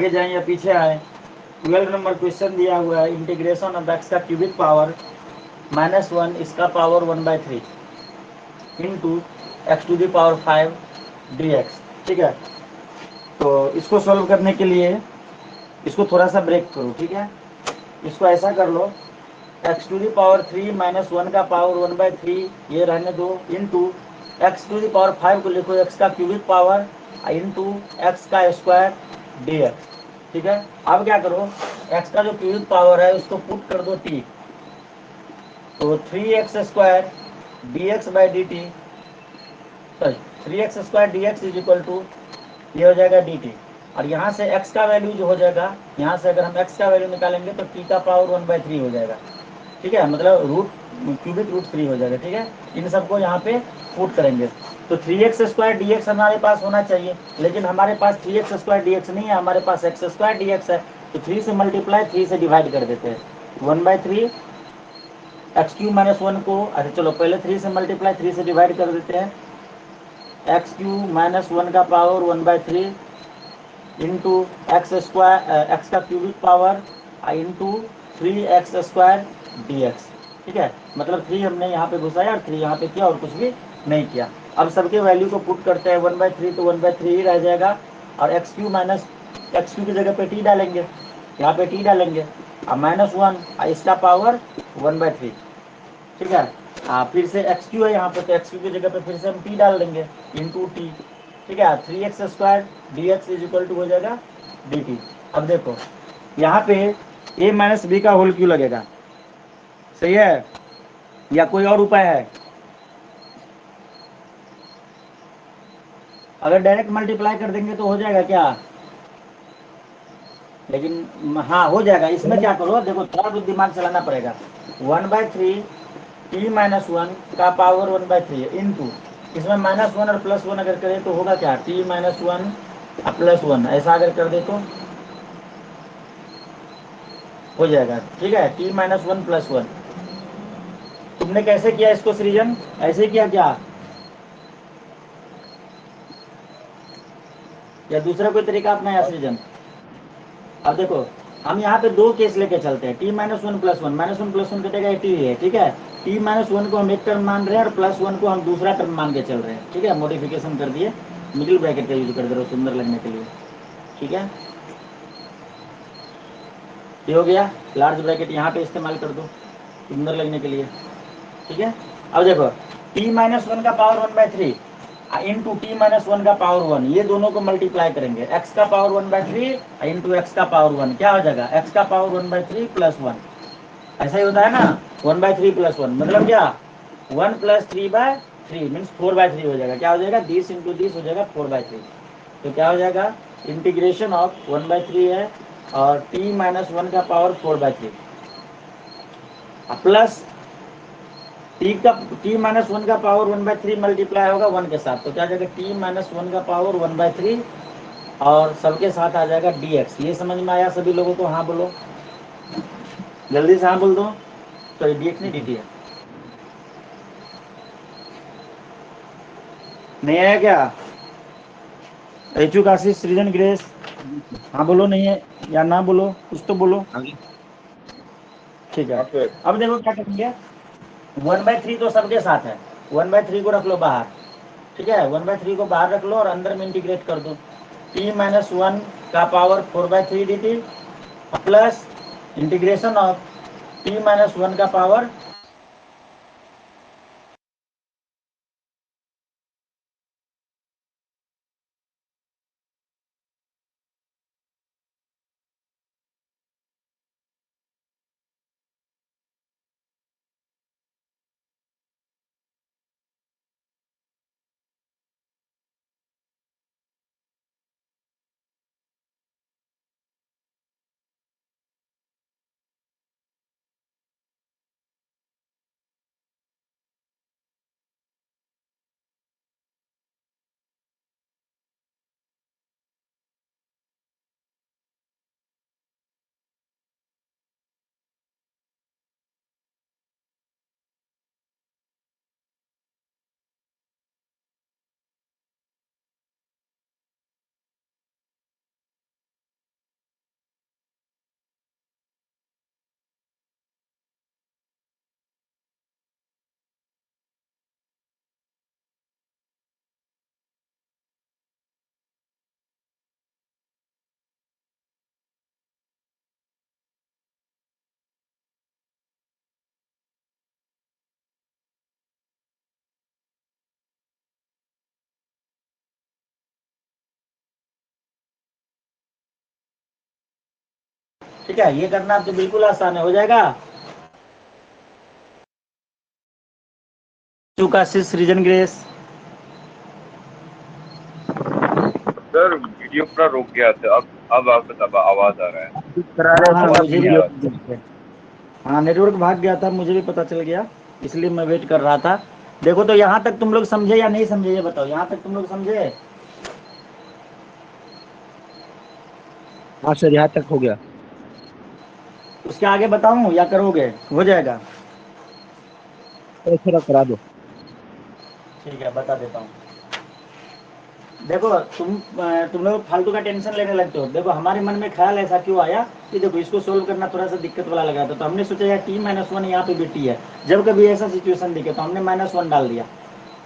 आगे जाएं या पीछे आए, 12 नंबर क्वेश्चन दिया हुआ है, इंटीग्रेशन ऑफ एक्स का क्यूबिक पावर -1 इसका power 1/3 into x to the power 5 dx। ठीक है, तो इसको सॉल्व करने के लिए इसको थोड़ा सा ब्रेक करो। ठीक है, इसको ऐसा कर लो, एक्स टू द पावर 3 -1 का पावर 1/3 ये रहने दो, into x to the power 5 को लिखो एक्स का क्यूबिक पावर इंटू एक्स का स्क्वायर dx। ठीक है, अब क्या करो, x का जो क्यूबिक पावर है उसको पुट कर दो t, तो 3x² dx by d t, sorry 3x² dx is equal to ये हो जाएगा dt। और यहाँ से x का वैल्यू जो हो जाएगा, यहाँ से अगर हम x का वैल्यू निकालेंगे तो t का पावर 1/3 हो जाएगा। ठीक है, मतलब क्यूबिक रूट 3 हो जाएगा। ठीक है, इन सबको यहाँ पे पुट करेंगे तो 3x² dx हमारे पास होना चाहिए, लेकिन हमारे पास 3x² dx नहीं है, हमारे पास x² dx है। तो 3 से मल्टीप्लाई 3 से डिवाइड कर देते हैं, 1/3 x³ -1 को, अच्छा चलो पहले 3 से मल्टीप्लाई 3 से डिवाइड कर देते हैं, x³ -1 का पावर 1/3 इंटू एक्स का cubic power into 3x² dx। ठीक है, मतलब 3 हमने यहाँ पे घुसाया और 3 यहाँ पे किया और कुछ भी नहीं किया। अब सबके वैल्यू को पुट करते हैं, 1/3 तो 1/3 ही रह जाएगा, और x³ की जगह पे t डालेंगे, यहाँ पे t डालेंगे, और -1 इसका पावर 1/3। ठीक है, फिर से x³ है यहाँ पे, तो x³ की जगह पे फिर से हम t डाल देंगे इंटू टी। ठीक है, 3x² dx is equal to हो जाएगा dt। अब देखो यहाँ पे a माइनस बी का होल क्यों लगेगा, सही है, या कोई और उपाय है? अगर डायरेक्ट मल्टीप्लाई कर देंगे तो हो जाएगा क्या? लेकिन हाँ हो जाएगा। इसमें क्या करो, देखो थोड़ा तो दिमाग चलाना पड़ेगा। 1/3 t-1 का पावर 1/3 इंटू, इसमें -1 और +1 अगर करें तो होगा क्या, t-1 +1, ऐसा अगर कर दे तो हो जाएगा। ठीक है, t-1 +1। तुमने कैसे किया इसको सृजन, ऐसे किया क्या, या दूसरा कोई तरीका अपनाया सृजन? अब देखो हम यहाँ पे दो केस लेके चलते हैं, t-1 +1, -1 +1 कटेगा, टी है। ठीक है, t-1 को हम एक टर्म मान रहे हैं और +1 को हम दूसरा टर्म मान के चल रहे हैं। ठीक है, मॉडिफिकेशन कर दिए, मिडिल ब्रैकेट का यूज कर दे रहे हो सुंदर लगने के लिए। ठीक है, ये हो गया, लार्ज ब्रैकेट यहाँ पे इस्तेमाल कर दो सुंदर लगने के लिए। ठीक है, अब देखो t-1 का पावर 1/3 इंटू t-1 का पावर 1, ये दोनों को मल्टीप्लाई करेंगे, x का पावर 1/3 इंटू एक्स का पावर 1, क्या हो जाएगा, x का पावर 1/3 +1। ऐसा ही होता है ना, 1/3 +1 मतलब क्या, 1 + 3/3 मीन्स 4/3 हो जाएगा। क्या हो जाएगा, 10 इंटू 10 हो जाएगा 4/3। तो क्या हो जाएगा, इंटीग्रेशन ऑफ 1/3 है और t-1 का पावर 4/3 प्लस t-1 का पावर 1/3 मल्टीप्लाई होगा 1 के साथ, तो क्या आ जाएगा, t-1 का पावर 1/3 और सबके साथ आ जाएगा dx। ये समझ में आया सभी लोगों को? हाँ बोलो, जल्दी से हाँ बोल दो। तो dx नहीं dt है, नहीं आया क्या? एचू काशी सृजन ग्रेस, हाँ बोलो, नहीं है या ना बोलो, कुछ तो बोलो। ठीक है, अब देखो क्या करेंगे, 1/3 तो सबके साथ है, 1/3 को रख लो बाहर। ठीक है, 1/3 को बाहर रख लो और अंदर में इंटीग्रेट कर दो, t-1 का power 4/3 dt plus integration of t-1 का पावर ठीक है, ये करना तो बिल्कुल आसान है, हो जाएगा। काशिश, सृजन, ग्रेस। सर वीडियो पूरा रुक गया था, अब आपका आवाज आ रहा है। करा हाँ रहे हाँ, थे आप मुझे भी वीडियो। हाँ, नेटवर्क भाग गया था, मुझे भी पता चल गया, इसलिए मैं वेट कर रहा था। देखो तो यहाँ तक तुम लोग समझे या नहीं समझे, ये बताओ, यहाँ तक तुम लोग समझे? हाँ सर, यहाँ तक हो गया। उसके आगे बताऊं या करोगे, हो जाएगा? तो थोड़ा करा दो। ठीक है, बता देता हूँ। देखो तुम लोग फालतू का टेंशन लेने लगते हो। देखो हमारे मन में ख्याल ऐसा क्यों आया कि देखो इसको सोल्व करना थोड़ा सा दिक्कत वाला लगा था, तो हमने सोचा यार t-1 यहाँ पे भी t है, जब कभी ऐसा सिचुएशन दिखे तो हमने -1 डाल दिया,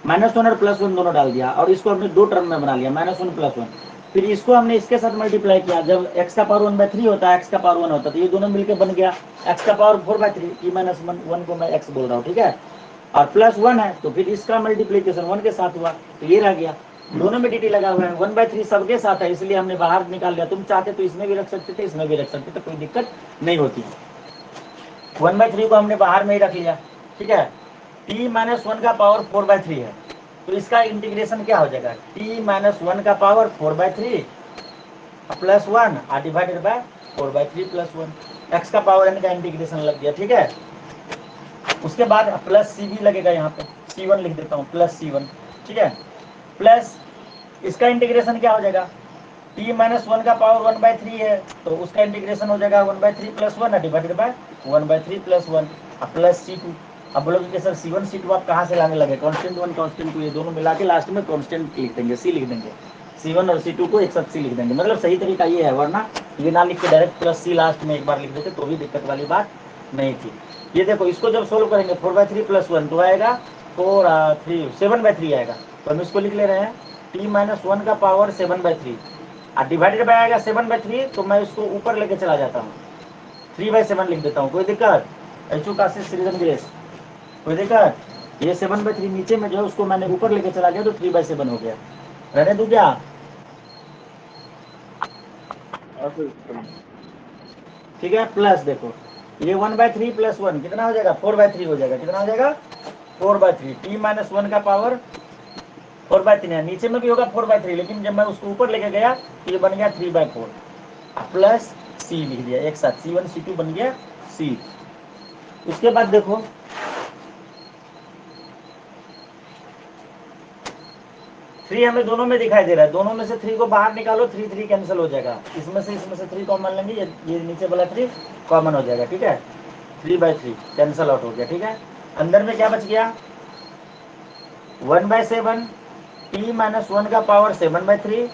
-1 और +1 दोनों डाल दिया, और इसको हमने दो टर्म में बना लिया, -1 +1। फिर इसको हमने इसके साथ मल्टीप्लाई किया, जब x का पावर 1/3 होता है, x का पावर 1 होता है, तो ये दोनों मिलकर बन गया x का पावर 4/3, t-1 को मैं x बोल रहा हूँ, ठीक है। और +1 है तो फिर इसका मल्टीप्लीकेशन 1 के साथ हुआ, तो ये रह गया। दोनों में dt लगा हुआ है, 1/3 सबके साथ है, इसलिए हमने बाहर निकाल लिया। तुम चाहते तो इसमें भी रख सकते थे, इसमें भी रख सकते थे, कोई दिक्कत नहीं होती। 1/3 को हमने बाहर में ही रख लिया, ठीक है। t-1 का पावर 4/3 है, तो इसका इंटीग्रेशन क्या हो जाएगा, t-1 का पावर 4/3 +1 डिवाइडेड बाय 4/3 +1, x का पावर n का इंटीग्रेशन लग गया, ठीक है। उसके बाद प्लस सी भी लगेगा, यहाँ पे c1 लिख देता हूँ, +c1, ठीक है। प्लस इसका इंटीग्रेशन क्या हो जाएगा, t-1 का पावर 1/3 है, तो उसका इंटीग्रेशन हो जाएगा 1/3 +1 डिवाइडेड बाय 1/3 +1 प्लस c2। अब बोलोगे कि सर c1 c2 आप कहाँ से लाने लगे, कांस्टेंट 1 कांस्टेंट 2 ये दोनों मिला के लास्ट में कांस्टेंट लिख देंगे, c लिख देंगे, c1 और c2 को एक साथ c लिख देंगे, मतलब सही तरीका ये है, वरना ये ना लिख के डायरेक्ट +c लास्ट में एक बार लिख देते तो भी दिक्कत वाली बात नहीं थी। ये देखो इसको जब सोल्व करेंगे 4/3 +1 तो आएगा 7/3 आएगा, तो हम इसको लिख ले रहे हैं t-1 का पावर 7/3 डिवाइडेड बाय आएगा 7/3, तो मैं इसको ऊपर लेके चला जाता हूँ, 3/7 लिख देता हूँ, कोई दिक्कत? ऐचू काशिश, सृजन, ग्रेस, कोई दिक्कत? ये 7/3 नीचे में जो है उसको मैंने ऊपर लेके चला गया, तो 3/7 हो गया, रहने दूं क्या? ठीक है। प्लस देखो ये 1/3 +1 कितना हो जाएगा, 4/3 हो जाएगा, कितना हो जाएगा, 4/3, t-1 का पावर 4/3 है, नीचे में भी होगा 4/3, लेकिन जब मैं उसको ऊपर लेके गया तो ये बन गया 3/4 प्लस c लिख दिया एक साथ, c1 c2 बन गया c। उसके बाद देखो थ्री हमें दोनों में दिखाई दे रहा है, दोनों में से 3 को बाहर निकालो, 3 कैंसिल हो जाएगा, इसमें से 3 कॉमन लेंगे, ये नीचे वाला 3 कॉमन हो जाएगा, ठीक है। 3/3 कैंसिल आउट हो गया, ठीक है। अंदर में क्या बच गया, 1/7 t-1 का पावर 7/3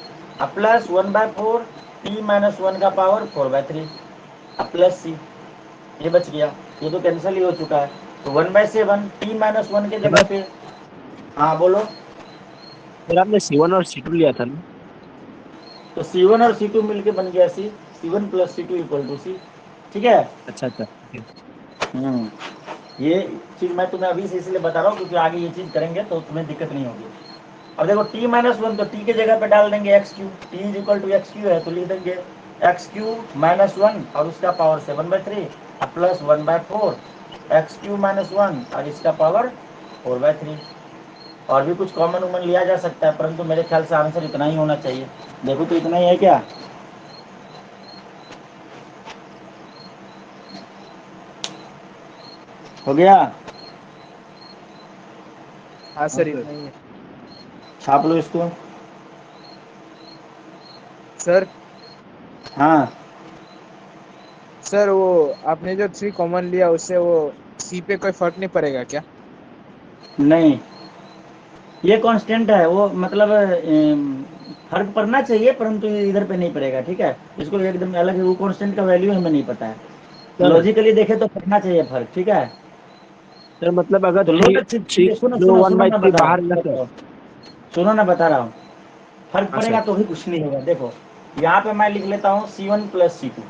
प्लस 1/4 t-1 का पावर 4/3 प्लस c, ये बच गया, ये तो कैंसिल ही हो चुका है, तो 1/7 t-1 के जगह पे, हाँ बोलो। फिर आपने C1 और C2 लिया था ना? तो C1 और C2 मिलके बन गया C, C1 + C2 = C, ठीक है। अच्छा अच्छा, ठीक है। ये चीज मैं तुम्हें अभी से इसलिए बता रहा हूँ क्योंकि आगे ये चीज करेंगे तो तुम्हें दिक्कत नहीं होगी। अब देखो t-1 तो t के जगह पे डाल देंगे x3, t = x3 है तो लिख देंगे x3 -1 और उसका पावर 7/3 प्लस 1/4 x3 -1 और इसका पावर 4/3। और भी कुछ कॉमन उमन लिया जा सकता है, परंतु मेरे ख्याल से आंसर इतना ही होना चाहिए। देखो तो इतना ही है क्या, हो गया? हाँ सर, इतना ही है। छाप लो इसको। सर हाँ सर वो आपने जो 3 कॉमन लिया उससे वो C पे कोई फर्क नहीं पड़ेगा क्या? नहीं, ये कांस्टेंट है, वो मतलब फर्क पड़ना चाहिए परंतु इधर पे नहीं पड़ेगा, ठीक है। इसको एकदम अलग है, वो कांस्टेंट का वैल्यू हमें नहीं पता है, सर लॉजिकली देखे तो पड़ना चाहिए फर्क, ठीक है। सर मतलब अगर तो लो थ्री थ्री सुनो जो सुनो वन सुनो बाई मैं थ्री बता रहा बाहर हूँ, रखे। देखो सुनो ना बता रहा हूँ, फर्क हाँ सर। पड़ेगा तो भी कुछ नहीं होगा। देखो यहाँ पे मैं लिख लेता हूँ C1 + C2,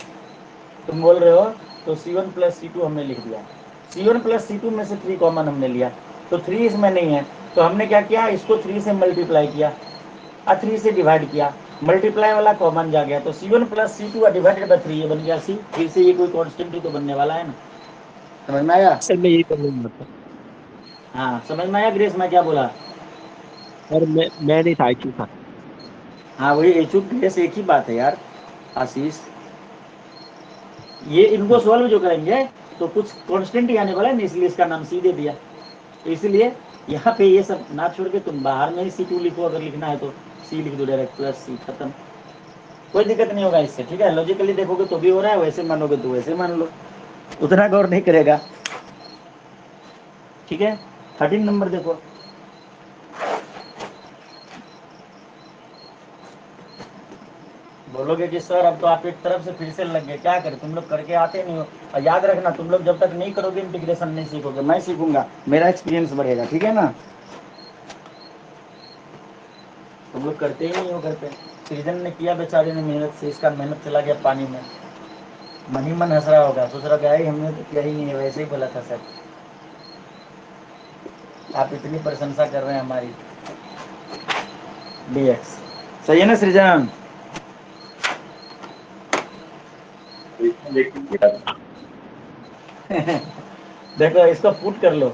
तुम बोल रहे हो तो C1 + C2 हमने लिख दिया, C1 + C2 में से 3 कॉमन हमने लिया, तो 3 इसमें नहीं है, तो हमने क्या किया, इसको 3 से मल्टीप्लाई किया और 3 से डिवाइड किया, मल्टीप्लाई वाला कॉमन जा गया, तो C1 plus C2 divided by 3 ये बन गया C। फिर से ये कोई कॉन्स्टेंट ही तो बनने वाला है ना, समझ में आया? सर मैं यही कर लूंगा सर। हाँ समझ में आया ग्रेस मैं क्या बोला? सर मैं नहीं था, IQ था। हाँ वही एचू ग्रेस एक ही बात है यार आशीष। ये इनको सॉल्व जो करेंगे तो कुछ कांस्टेंट ही आने वाला है ना, इसलिए इसका नाम सी दे दिया। तो इसलिए यहाँ पे ये सब ना छोड़ के तुम बाहर में ही C2 लिखो, अगर लिखना है तो C लिख दो डायरेक्ट, प्लस C खत्म, कोई दिक्कत नहीं होगा इससे। ठीक है, लॉजिकली देखोगे तो भी हो रहा है, वैसे मानोगे तो वैसे मान लो, उतना गौर नहीं करेगा। ठीक है, 13 नंबर देखो। बोलोगे कि सर अब तो आप एक तरफ से फिर से लग गए, क्या करें, तुम लोग करके आते नहीं हो। और याद रखना, तुम लोग जब तक नहीं करोगे इंटीग्रेशन नहीं सीखोगे, मैं सीखूंगा, मेरा एक्सपीरियंस बढ़ेगा। ठीक है ना, तुम लोग करते ही नहीं हो घर पे। सृजन ने किया बेचारे ने मेहनत से, इसका मेहनत चला गया पानी में, मन ही मन हंस रहा होगा, सोच रहा है हमने तो किया ही नहीं है, वैसे ही बोला था सर। आप इतनी प्रशंसा कर रहे हैं हमारी। DX सही है ना सृजन? लेकिन देखो इसको पुट कर लो।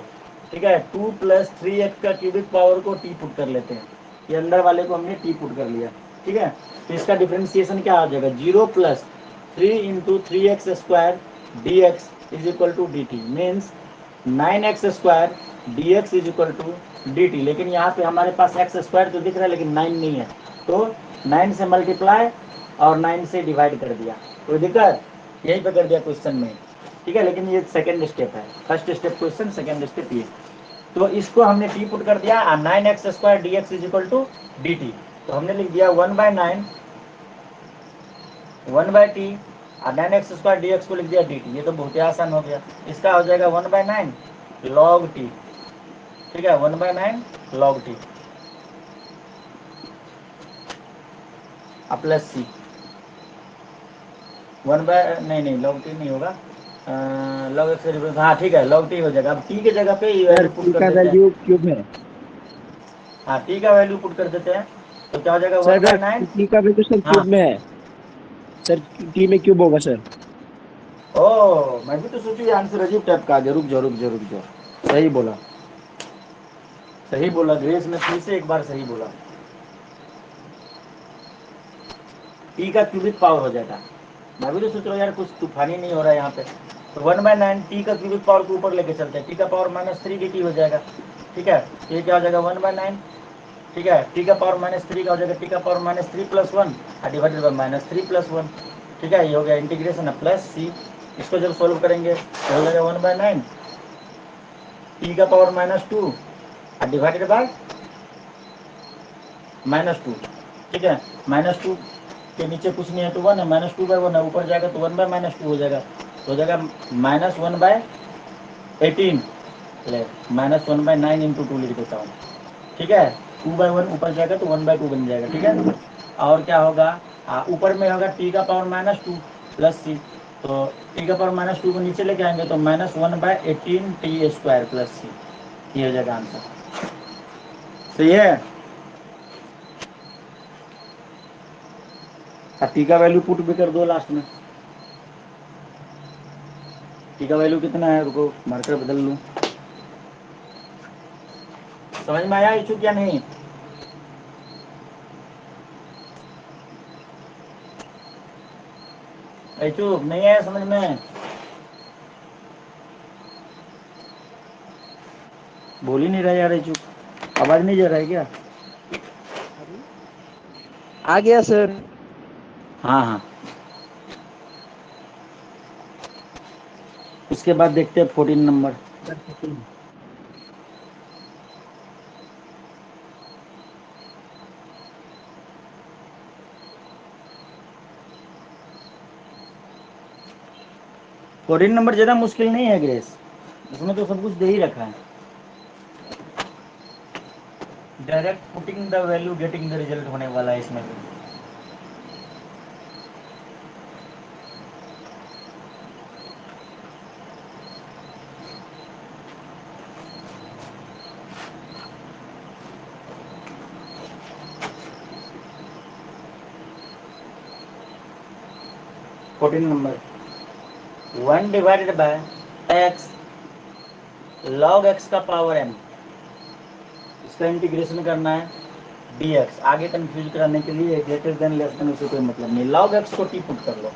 ठीक है, 2 प्लस 3x का क्यूबिक पावर को t पुट कर लेते हैं, ये अंदर वाले को हमने t पुट कर लिया। ठीक है, तो इसका डिफ्रेंसिएशन क्या आ जाएगा, 0 plus 3 into 3x square d x is equal to D t, means 9x square d x is equal to D t. लेकिन यहाँ पे हमारे पास एक्स स्क्वायर तो दिख रहा है लेकिन 9 नहीं है, तो 9 से मल्टीप्लाई और 9 से डिवाइड कर दिया, कोई दिक्कत? यही पे कर दिया क्वेश्चन में। ठीक है, लेकिन ये सेकंड स्टेप है, first step question, second step ये। तो इसको हमने टी पुट कर दिया, 9x square d x is equal to D T. तो हमने लिख दिया 1/9 1/t, और 9x स्क्वायर डी एक्स को लिख दिया डी टी। ये तो बहुत ही आसान हो गया, इसका हो जाएगा 1/9 log t। ठीक है, 1/9 log t प्लस सी, नहीं log t नहीं होगा, log x, हाँ ठीक है log t हो जाएगा। अब t के जगह पे ये सर वैल्यू पुट T कर का देते हैं। वैल्यू क्यूब है। हाँ t का वैल्यू पुट कर देते हैं, तो क्या हो जाएगा सर 1/9। T का वैल्यू सर हाँ, क्यूब में है। सर T में क्यूब होगा सर। ओ मैं भी तो सोचू आंसर अजीब टाइप का आ गया, रुक जाओ। सही बोला, सही बोला ग्रेस ने फिर से एक बार सही बोला, टी का क्यूबिक पावर हो जाएगा। मैं भी तो सोच रहा हूँ यार कुछ तूफानी नहीं हो रहा है यहाँ पे। तो 1/9 टी का क्यूबिक पावर को ऊपर लेके चलते हैं, टी का पावर -3 dt हो जाएगा। ठीक है, ये क्या हो जाएगा 1/9। ठीक है, टी का पावर -3 का हो जाएगा टी का पावर -3 + 1 डिवाइडेड बाई -3 + 1। ठीक है, ये हो गया इंटीग्रेशन प्लस सी। इसको जब सोल्व करेंगे तो हो जाएगा 1/9 टी का पावर -2 डिवाइडेड बाय -2। ठीक है, -2 के नीचे कुछ नहीं है तो 1 है, -2/1 है, ऊपर जाएगा तो 1/-2 हो जाएगा, तो हो जाएगा -1/18। ले -1/9 इंटू 2 लिख देता हूँ। ठीक है, 2/1 ऊपर जाएगा तो 1/2 बन जाएगा। ठीक है, और क्या होगा, ऊपर में होगा टी का पावर -2 प्लस सी, तो टी का पावर -2 को नीचे लेके आएंगे तो -1/18 टी स्क्वायर प्लस सी, ये हो जाएगा आंसर। सही है, टी का वैल्यू पुट भी कर दो लास्ट में। टी का वैल्यू कितना है, रुको मार्कर बदल लूँ। समझ में आया इशू क्या नहीं? इशू नहीं आया समझ में? बोल ही नहीं रहा यार इशू, आवाज नहीं जा रहा है क्या? आ गया सर। हाँ हाँ, उसके बाद देखते हैं 14 नंबर। सर 14। 14 नंबर ज़्यादा मुश्किल नहीं है ग्रेस, उसमें तो सब कुछ दे ही रखा है, direct putting the value getting the result होने वाला है इसमें भी। 14 number 1 divided bye x log x का पावर m, इसका इंटीग्रेशन करना है dx। आगे कंफ्यूज कराने के लिए ग्रेटर देन लेस देन उसे कोई मतलब नहीं, log x को t पुट कर लो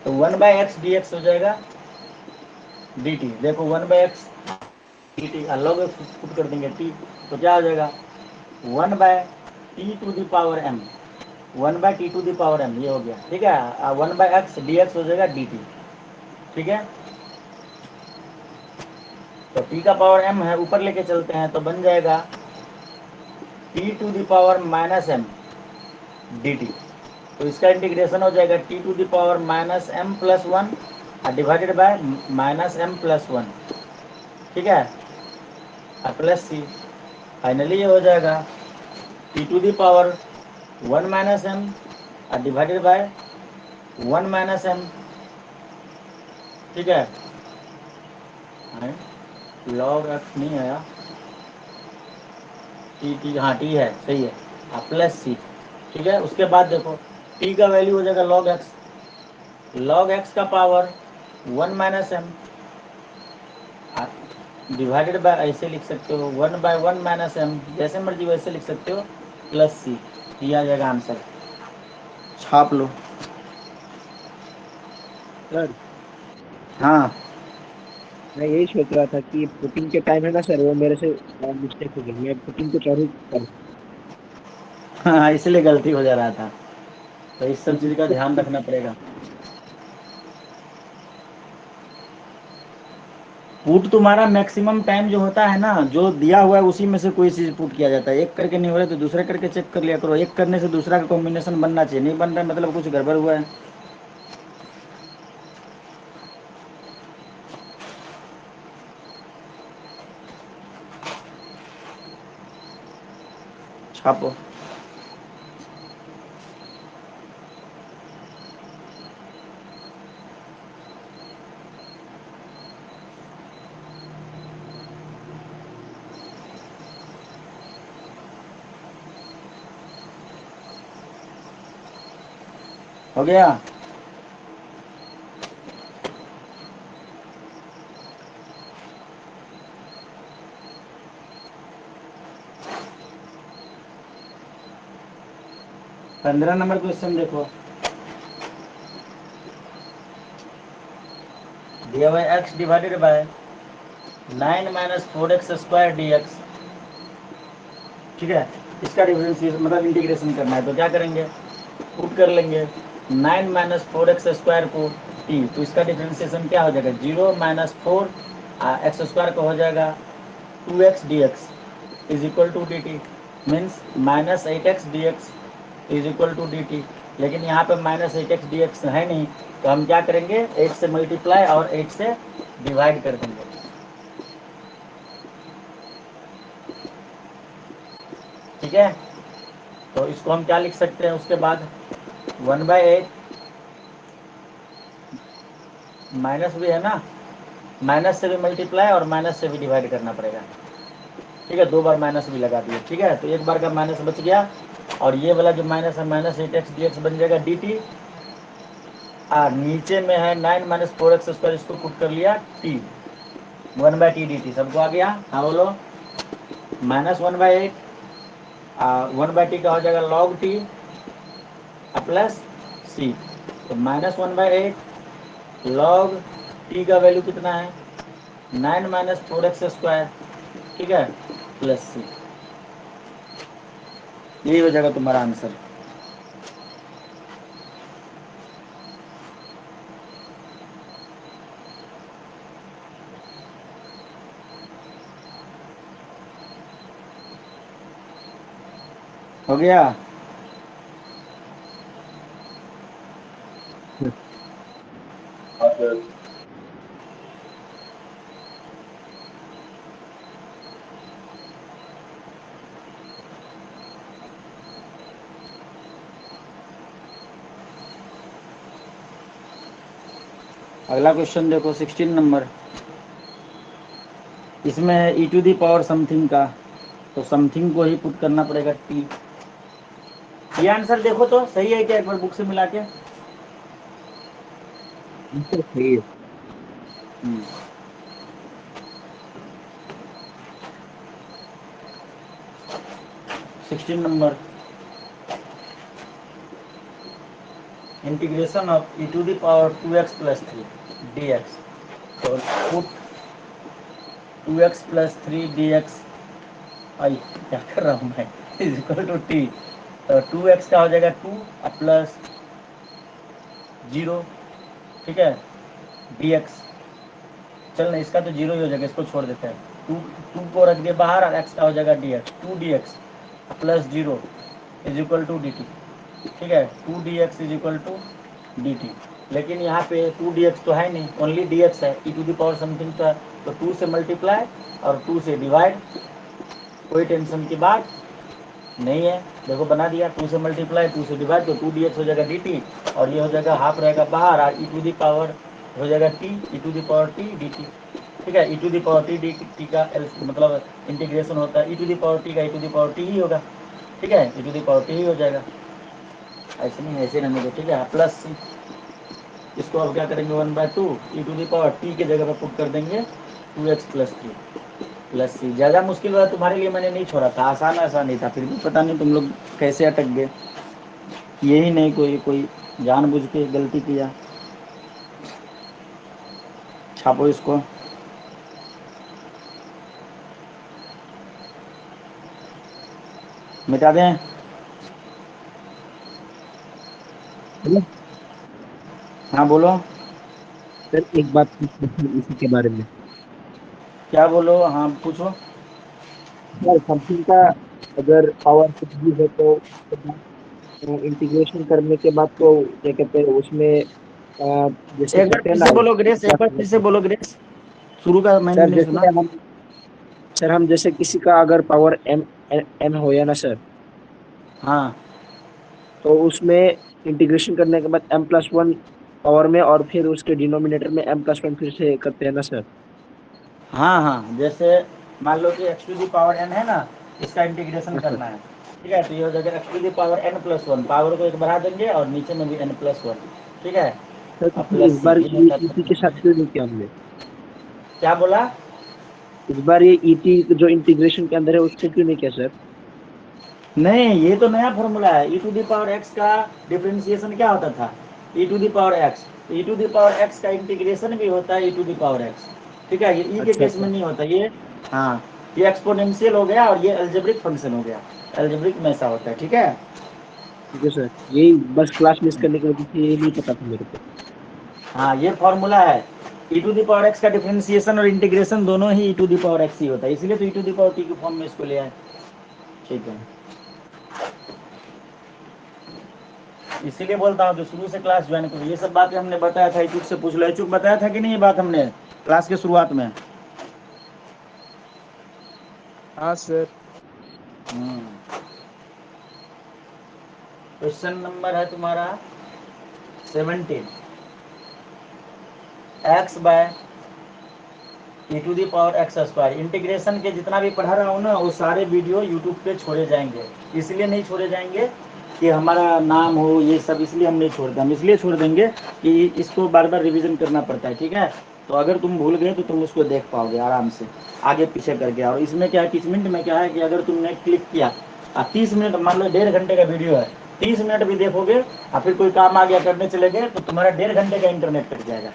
तो 1 बाय एक्स डी एक्स हो जाएगा dt। देखो 1 by x d t, log x put कर देंगे t तो क्या हो जाएगा 1 by t to the power m, 1 by t to the power m, ये हो गया ठीक है। 1 बाय एक्स डी एक्स हो जाएगा dt, ठीक है। तो t का पावर m है, ऊपर लेके चलते हैं तो बन जाएगा t to the power minus m dt। तो इसका इंटीग्रेशन हो जाएगा t to the power minus m plus 1 divided by minus m plus 1, ठीक है, प्लस सी। फाइनली ये हो जाएगा t to the power 1 minus m divided by 1 minus m, ठीक है। लॉग एक्स नहीं आया, टी हाँ टी है, सही है, प्लस सी, ठीक है। उसके बाद देखो टी का वैल्यू हो जाएगा लॉग एक्स का power 1 minus m divided by, ऐसे लिख सकते हो 1 बाय 1 माइनस एम, जैसे मर्जी वैसे लिख सकते हो, प्लस सी। ये आ जाएगा आंसर, छाप लो। सर हाँ मैं यही सोच रहा था कि पुटिंग के टाइम है ना सर, वो मेरे से मिस्टेक हो गई, मैं पुटिंग कुछ और ही कर। हाँ इसलिए गलती हो जा रहा था, तो इस सब चीज़ का ध्यान रखना पड़ेगा। पुट तुम्हारा मैक्सिमम टाइम जो होता है ना, जो दिया हुआ है उसी में से कोई चीज़ पुट किया जाता है। एक करके नहीं हो रहा तो दूसरे करके चेक कर लिया करो, एक करने से दूसरा का कॉम्बिनेशन बनना चाहिए, नहीं बन रहा है मतलब कुछ गड़बड़ हुआ है। छापो। हो गया। पंद्रह नंबर क्वेश्चन देखो, दिया हुआ है x divided by 9 minus 4x square d x, ठीक है। इसका डिफरेंशिएशन मतलब इंटीग्रेशन करना है तो क्या करेंगे, पुट कर लेंगे 9 माइनस 4x स्क्वायर को t, तो इसका डिफरेंशिएशन क्या हो जाएगा 0 माइनस 4 एक्स स्क्वायर का हो जाएगा 2x dx is equal to D t, means minus 8x dx is equal to D t. लेकिन यहाँ पे माइनस 8x dx है नहीं, तो हम क्या करेंगे 8 से मल्टीप्लाई और 8 से डिवाइड कर देंगे, ठीक है। तो इसको हम क्या लिख सकते हैं उसके बाद 1/8 माइनस भी है ना, माइनस से भी मल्टीप्लाई और माइनस से भी डिवाइड करना पड़ेगा, ठीक है। दो बार माइनस भी लगा दिए, ठीक है। तो एक बार का माइनस बच गया और ये वाला जो माइनस है माइनस 8x dx बन जाएगा डी टी। नीचे में है 9 माइनस 4x स्क्वायर, इसको पुट कर लिया t, 1/t dt सबको आ गया। हाँ बोलो, माइनस 1/8 1/t का हो जाएगा log t प्लस सी, तो माइनस 1/8 log t का वैल्यू कितना है 9 माइनस 4x स्क्वायर, ठीक है, प्लस सी। यही हो जाएगा तुम्हारा आंसर। हो गया। हाँ सर। अगला क्वेश्चन देखो 16 नंबर, इसमें है ई टू दी पावर समथिंग का, तो समथिंग को ही पुट करना पड़ेगा टी, ये आंसर देखो तो सही है क्या, एक बार बुक से मिला के। आंसर सही है। 16 number, integration of e to the power 2x plus 3 dx। तो पुट 2x प्लस 3 dx, आई क्या कर रहा हूँ मैं, इज इक्वल टू टी। तो 2x का हो जाएगा 2 प्लस 0, ठीक है, dx। चल नहीं, इसका तो जीरो ही हो जाएगा, इसको छोड़ देते हैं। टू टू को रख दिए बाहर और एक्स का हो जाएगा d x, 2 dx plus 0 is equal to D t, ठीक है। 2 dx is equal to D t. लेकिन यहाँ पे 2 dx तो है नहीं, ओनली dx है, ई टू द पावर समथिंग का। तो 2 से मल्टीप्लाई और 2 से डिवाइड, कोई टेंशन की बात नहीं है। देखो बना दिया, 2 से मल्टीप्लाई 2 से डिवाइड, तो 2 dx हो जाएगा dt, और ये हो जाएगा हाफ रहेगा बाहर, और ई टू दी पावर हो जाएगा t, E to the power t dt, ठीक है। ई to the power T D T का मतलब इंटीग्रेशन होता है, ई टू दी पावर टी का E to the power T ही होगा, ठीक है, ई टू दी पावर टी ही हो जाएगा। ऐसे नहीं, ऐसे रहने दो, ठीक है। प्लस सी, इसको अब क्या करेंगे 1/2 ई टू दी पावर टी के जगह पे पुट कर देंगे 2x प्लस टी प्लस सी। ज़्यादा मुश्किल वाला तुम्हारे लिए मैंने नहीं छोड़ा था, आसान आसान ही था, फिर भी पता नहीं तुम लोग कैसे अटक गए। यही नहीं, कोई कोई जानबूझ के गलती किया। छापो इसको, मिटा दें। चलो हाँ बोलो। सर, एक बात पूछनी थी इसी के बारे में। क्या बोलो, हाँ पूछो। सर, समथिंग का अगर पावर कुछ भी है तो इंटीग्रेशन करने के बाद तो क्या कहते हैं उसमें जैसे एक बार कहते हैं फिर ना से बोलो ग्रेस, एक क्या बार कहते फिर से हैं? बोलो ग्रेस, शुरू का मैंने सर नहीं जैसे सुना। हम जैसे किसी का अगर पावर एम एम हो या ना सर, हाँ तो उसमें इंटीग्रेशन करने के बाद m+1 पावर में और फिर उसके डिनोमिनेटर में m+1 फिर से करते हैं ना सर। हाँ हाँ, जैसे मान लो कि x to the power n है ना, इसका इंटीग्रेशन हाँ सर। करना है, ठीक है। तो ये हो जाएगा x to the power n plus one, power को एक बढ़ा देंगे और नीचे में भी एन प्लस वन, ठीक है। सर तो अब फिर प्लस इस सी, बार ये ये होता ईटी के साथ है। क्यों नहीं किया हमने? क्या बोला? इस बार ये ईटी जो इंटीग्रेशन के अंदर है उसको क्यों नहीं किया सर? नहीं, ये तो नया फॉर्मूला है। ई टू दी पावर एक्स का डिफरेंशिएशन क्या होता था, E to the power x. E to the power x का इंटीग्रेशन भी होता है ई टू दी पावर एक्स, ठीक है। ये ई के अच्छा केस अच्छा। में नहीं होता ये। हाँ, ये एक्सपोनेंशियल हो गया और ये अलजेब्रिक फंक्शन हो गया, अलजेब्रिक में ऐसा होता है, ठीक है। ठीक है सर, यही बस क्लास मिस करने की वजह से ये नहीं पता था मेरे को। हाँ, ये फॉर्मूला है। ई टू दी पावर एक्स का डिफरेंशिएशन और इंटीग्रेशन दोनों ही ई टू दी पावर एक्स ही होता है, इसलिए तो ई टू दी पावर टी के फॉर्म में इसको ले आए, ठीक है। इसीलिए बोलता हूँ कि शुरू से क्लास ज्वाइन करो, ये सब बातें हमने बताया था, इचुक से पूछ लो। इचुक बताया था कि नहीं ये बात हमने क्लास के शुरुआत में? हाँ सर। क्वेश्चन नंबर है तुम्हारा 17, x by e to the power x square. Integration के जितना भी पढ़ा रहा हूँ ना, वो सारे वीडियो यूट्यूब पे छोड़े जाएंगे। इसलिए नहीं छोड़े जाएंगे कि हमारा नाम हो ये सब, इसलिए हम नहीं छोड़ते। हम इसलिए छोड़ देंगे कि इसको बार बार रिवीजन करना पड़ता है, ठीक है। तो अगर तुम भूल गए तो तुम उसको देख पाओगे आराम से आगे पीछे करके। और इसमें क्या है, 30 मिनट में क्या है कि अगर तुमने क्लिक किया 30 मिनट, मान लो 1.5 घंटे का वीडियो है, 30 मिनट भी देखोगे और फिर कोई काम आ गया करने चले गए तो तुम्हारा 1.5 घंटे का इंटरनेट कट जाएगा,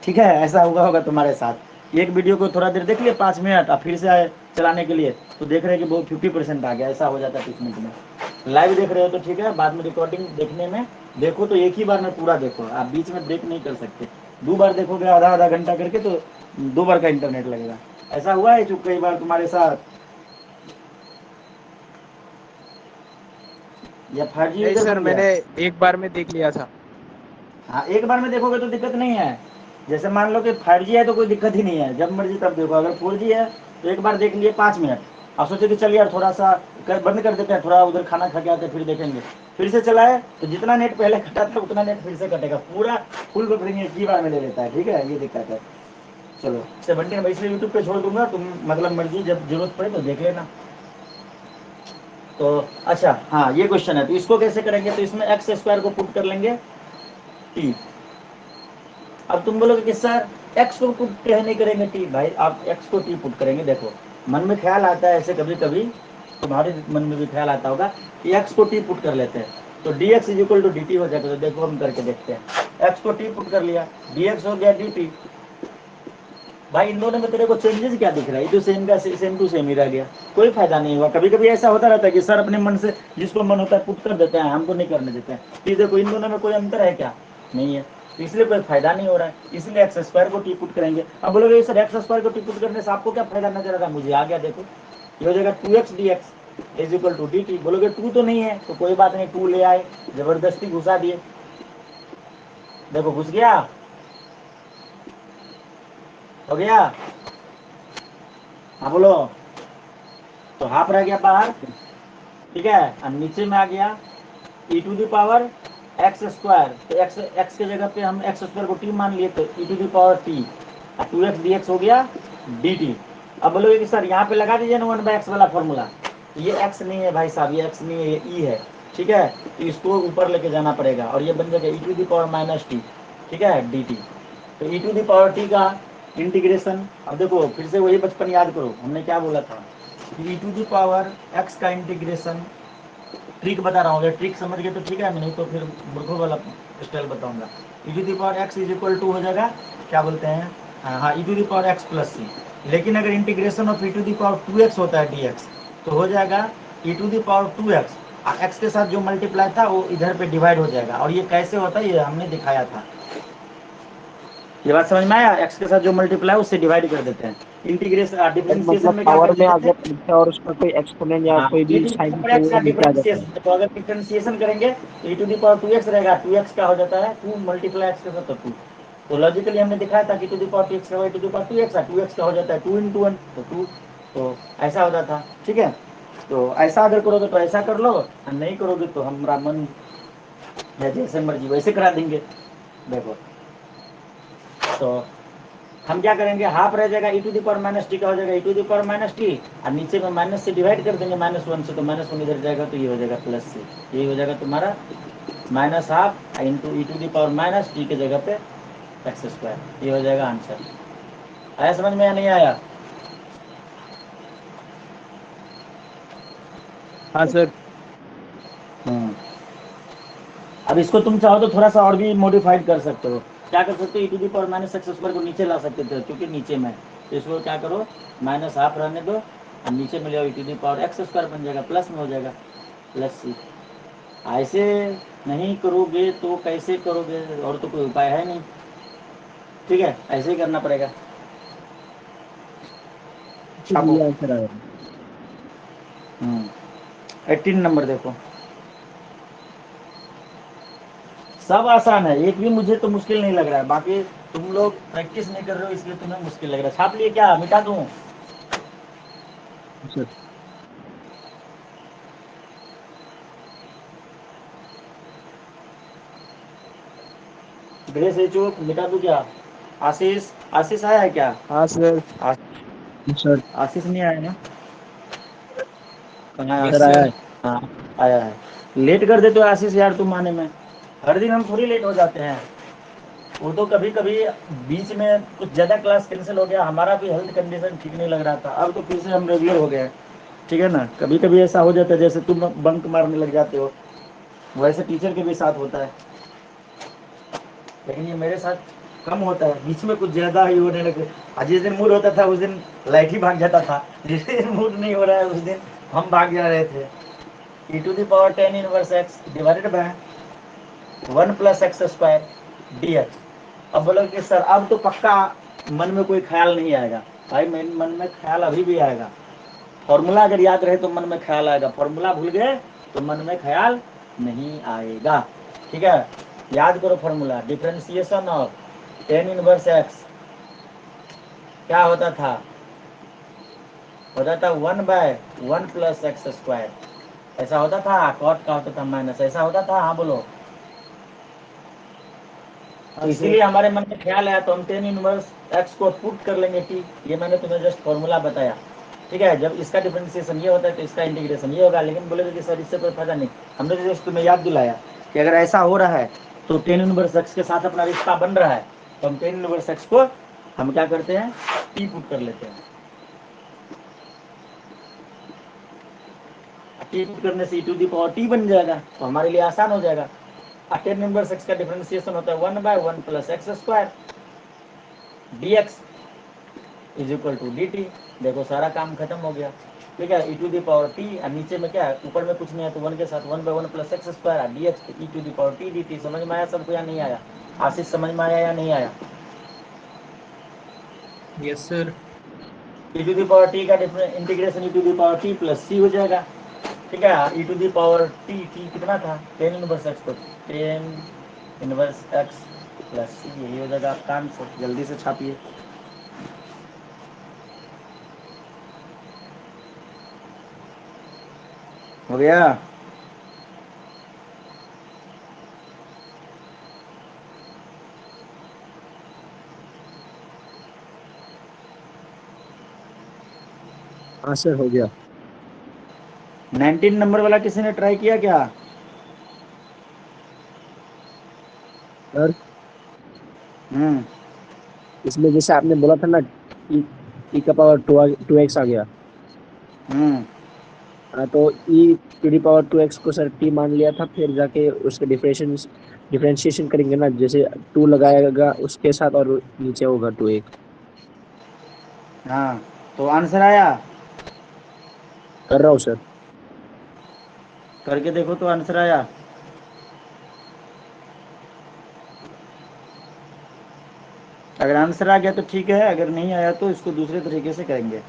ठीक है। ऐसा होगा तुम्हारे साथ। एक वीडियो को थोड़ा देर देख लिया 5 मिनट और फिर से आए चलाने के लिए, तो देख रहे हैं कि बहुत 50% आ गया, ऐसा हो जाता है 30 मिनट में। लाइव देख रहे हो तो ठीक है, बाद में रिकॉर्डिंग देखने में देखो तो एक ही बार में पूरा देखो, आप बीच में ब्रेक नहीं कर सकते। 2 बार देखोगे आधा आधा घंटा करके तो 2 बार का इंटरनेट लगेगा। ऐसा हुआ है जो कई बार तुम्हारे साथ, या 5G नहीं यूजर सर, बन गया? मैंने एक बार में देख लिया था। हाँ, एक बार में देखोगे तो दिक्कत नहीं है। जैसे मान लो कि 5G है तो कोई दिक्कत ही नहीं है, जब मर्जी तब देखो। अगर 4G है तो एक बार देख लिए 5 मिनट, अब सोचे कि चलिए यार थोड़ा सा बंद कर देते हैं, थोड़ा उधर खाना खा के आते हैं फिर देखेंगे, फिर से चलाए तो जितना नेट पहले कटा था उतना नेट फिर से कटेगा, पूरा फुल बफरिंग एक ही बार में ले लेता है, ठीक है। ये दिक्कत है। चलो 17 मैं इसलिए यूट्यूब पे छोड़ दूंगा, तुम मतलब मर्जी जब जरूरत पड़े तो देख लेना। तो अच्छा हाँ ये क्वेश्चन है, तो इसको कैसे करेंगे, तो इसमें एक्स स्क्वायर को पुट कर लेंगे टी। अब तुम बोलोगे कि सर एक्स को पुट कह नहीं करेंगे टी, भाई आप एक्स को टी पुट करेंगे। देखो मन में ख्याल आता है ऐसे कभी कभी, तुम्हारे मन में भी ख्याल आता होगा कि एक्स को टी पुट कर लेते हैं तो d x is equal to D t हो जाएगा। तो देखो हम करके देखते हैं, एक्स को टी पुट कर लिया, डी एक्स हो गया डी टी। भाई इन दोनों में तेरे को चेंजेस क्या दिख रहा है, ये तो सेम का सेम टू सेम ही रह गया, कोई फायदा नहीं हुआ। कभी कभी ऐसा होता रहता है कि सर अपने मन से जिसको मन होता है पुट कर देते हैं, हमको नहीं करने देते हैं। तो देखो इन दोनों में कोई अंतर है क्या, नहीं है, तो इसलिए कोई फायदा नहीं हो रहा है, इसलिए एक्स स्क्वायर को टी पुट करेंगे। अब बोलोगे सर एक्स स्क्वायर को टी पुट करने से आपको क्या फायदा नजर आ रहा है, मुझे आ गया, देखो ये हो जाएगा two x D x is equal to D t. बोलोगे टू तो नहीं है, तो कोई बात नहीं, टू ले आए, जबरदस्ती घुसा दिए, देखो घुस गया, हो गया, हाँ बोलो, तो हाफ रह गया बाहर, ठीक है, और नीचे में आ गया e to the power x square, तो एक्स एक्स के जगह पे हम एक्स स्क्वायर को टी मान लिए, तो e to the power t, two x D x हो गया डी टी। अब बोलोगे कि सर यहाँ पे लगा दीजिए ना 1/x वाला फॉर्मूला, ये x नहीं है भाई साहब, ये x नहीं है, ये e है, ठीक है, तो इसको ऊपर लेके जाना पड़ेगा और ये बन जाएगा e to the power minus t, ठीक है, डी टी। तो e to the power T का इंटीग्रेशन, अब देखो फिर से वही बचपन याद करो, हमने क्या बोला था, e to the power x का इंटीग्रेशन, ट्रिक बता रहा हूँ, अगर ट्रिक समझ गए तो ठीक है, नहीं तो फिर मूर्खों वाला स्टाइल बताऊंगा। e to the power x is equal to हो जाएगा, क्या बोलते हैं, हाँ e to the power x plus C. लेकिन अगर integration of e to the power 2x होता है dx, तो हो जाएगा e to the power 2x, x के साथ जो मल्टीप्लाई था वो इधर पे डिवाइड हो जाएगा। और ये कैसे होता है ये हमने दिखाया था, ये बात समझ में आया, x के साथ जो मल्टीप्लाई उससे डिवाइड कर देते हैं। इंटीग्रेशन डिफरेंशिएशन मतलब में क्या पावर कर में देते आगे थे, पीछे और उसका कोई एक्सपोनेंट या हाँ कोई e भी टू दी साइन पावर तो x वो का नीचे आ जाता है। डिफरेंशिएशन, तो अगर डिफरेंशिएशन करेंगे तो e to the power 2x रहेगा, 2x का हो जाता है 2 मल्टीप्लाई x के साथ तो 2। तो लॉजिकली हमने दिखाया था कि टू दी पावर 2x का टू दी पावर 2x है, 2x का हो जाता है 2 into 1 तो 2, तो ऐसा होता था, ठीक है। तो ऐसा अगर करोगे तो ऐसा कर लो, और नहीं करोगे तो हमारा मन या जैसे मर्जी वैसे करा देंगे। देखो तो हम क्या करेंगे, हाफ रह जाएगा, e to the power minus t का हो जाएगा e to the power minus t, और नीचे में माइनस से डिवाइड कर देंगे -1 से, तो -1 इधर जाएगा तो ये हो जाएगा प्लस से, ये हो जाएगा तुम्हारा minus half into e to the power minus t के जगह पे एक्स स्क्वायर, ये हो जाएगा आंसर। आया समझ में या नहीं आया? हाँ सर। अब इसको तुम चाहो तो थोड़ा सा और भी मॉडिफाइड कर सकते हो, क्या कर सकते हो, e to the power minus x square को नीचे ला सकते थे क्योंकि नीचे में, तो इसको क्या करो माइनस हाफ रहने दो और नीचे में ले आओ, e to the power x square बन जाएगा, प्लस में हो जाएगा प्लस सी। ऐसे नहीं करोगे तो कैसे करोगे, और तो कोई उपाय है नहीं, ठीक है, ऐसे ही करना पड़ेगा। छापो, ये आंसर आएगा। 18 नंबर देखो, सब आसान है, एक भी मुझे तो मुश्किल नहीं लग रहा है, बाकी तुम लोग प्रैक्टिस नहीं कर रहे हो इसलिए तुम्हें मुश्किल लग रहा है। छाप लिए क्या, मिटा दूं? सर ग्रेस एचो मिटा दूं क्या? आशीष, आशीष आया है क्या? हाँ सर। सर आशीष नहीं आया ना? कहाँ है यस सर आशीष? आया सर। है। हाँ आया है। लेट कर देते हो आशीष यार तुम आने में, हर दिन हम थोड़ी लेट हो जाते हैं, वो तो कभी कभी बीच में कुछ ज़्यादा क्लास कैंसिल हो गया, हमारा भी हेल्थ कंडीशन ठीक नहीं लग रहा था, अब तो फिर से हम रेगुलर हो गए, ठीक है ना। कभी कभी ऐसा हो जाता है जैसे तुम बंक मारने लग जाते हो, वैसे टीचर के भी साथ होता है, लेकिन ये मेरे साथ कम होता है, बीच में कुछ ज़्यादा ही होने लगे। आज जिस दिन मूड होता था उस दिन लाइट ही भाग जाता था, जिस दिन मूड नहीं हो रहा है उस दिन हम भाग जा रहे थे। e to the power 10 inverse x divided by 1 plus x square d x. अब बोलोगे कि सर अब तो पक्का मन में कोई ख्याल नहीं आएगा, भाई मेरे मन में ख्याल अभी भी आएगा, फॉर्मूला अगर याद रहे तो मन में ख्याल आएगा, फॉर्मूला भूल गए तो मन में ख्याल नहीं आएगा, ठीक है। याद करो formula, differentiation of 10 inverse x क्या होता था, होता था 1/1 प्लस एक्स स्क्वायर, ऐसा होता था, कॉट का होता था माइनस, ऐसा होता था, हाँ बोलो। तो हाँ सर। इसीलिए हमारे मन में ख्याल आया तो हम 10 इनवर्स एक्स को पुट कर लेंगे टी, ये मैंने तुम्हें जस्ट फॉर्मूला बताया, ठीक है, जब इसका डिफरेंशिएशन ये होता है तो इसका इंटीग्रेशन ये होगा। लेकिन बोलेगा कि सर इससे कोई फायदा नहीं, हमने तो जस्ट तुम्हें याद दिलाया कि अगर ऐसा हो रहा है तो टेन इनवर्स एक्स के साथ अपना रिश्ता बन रहा है, तो हम टेन इनवर्स एक्स को हम क्या करते हैं, टी पुट कर लेते हैं। टी पुट करने से e to the power t बन जाएगा, तो हमारे लिए आसान हो जाएगा। टेन इनवर्स एक्स का डिफरेंशिएशन होता है 1/1 plus x square d x is equal to D t. देखो सारा काम खत्म हो गया, ठीक है। ई टू दी पावर टी, और नीचे में क्या है, ऊपर में कुछ नहीं है तो वन के साथ 1/1 plus x square d x E to the power T D t. समझ में आया सबको या नहीं आया? आशीष समझ में आया या नहीं आया? Yes sir. E to the power T का integration E to the power T plus C हो जाएगा, ठीक है। ई to the power T, T कितना था, टेन इनवर्स एक्स, तो tan inverse X plus C, यही हो जाएगा आपका आंसर। जल्दी से छापिए। हो गया? हाँ सर, हो गया। 19 नंबर वाला किसी ने ट्राई किया क्या? सर हम्म इसमें जैसे आपने बोला था ना, ई का पावर 2x आ गया। हम्म हाँ, तो ई टू दी पावर 2x को सर टी मान लिया था, फिर जाके उसके डिफरेंशिएशन करेंगे ना, जैसे 2 लगाएगा उसके साथ और नीचे होगा 2 एक। हाँ, तो आंसर आया? कर रहा हूँ सर। करके देखो तो आंसर आया। अगर आंसर आ गया तो ठीक है, अगर नहीं आया तो इसको दूसरे तरीके से करेंगे।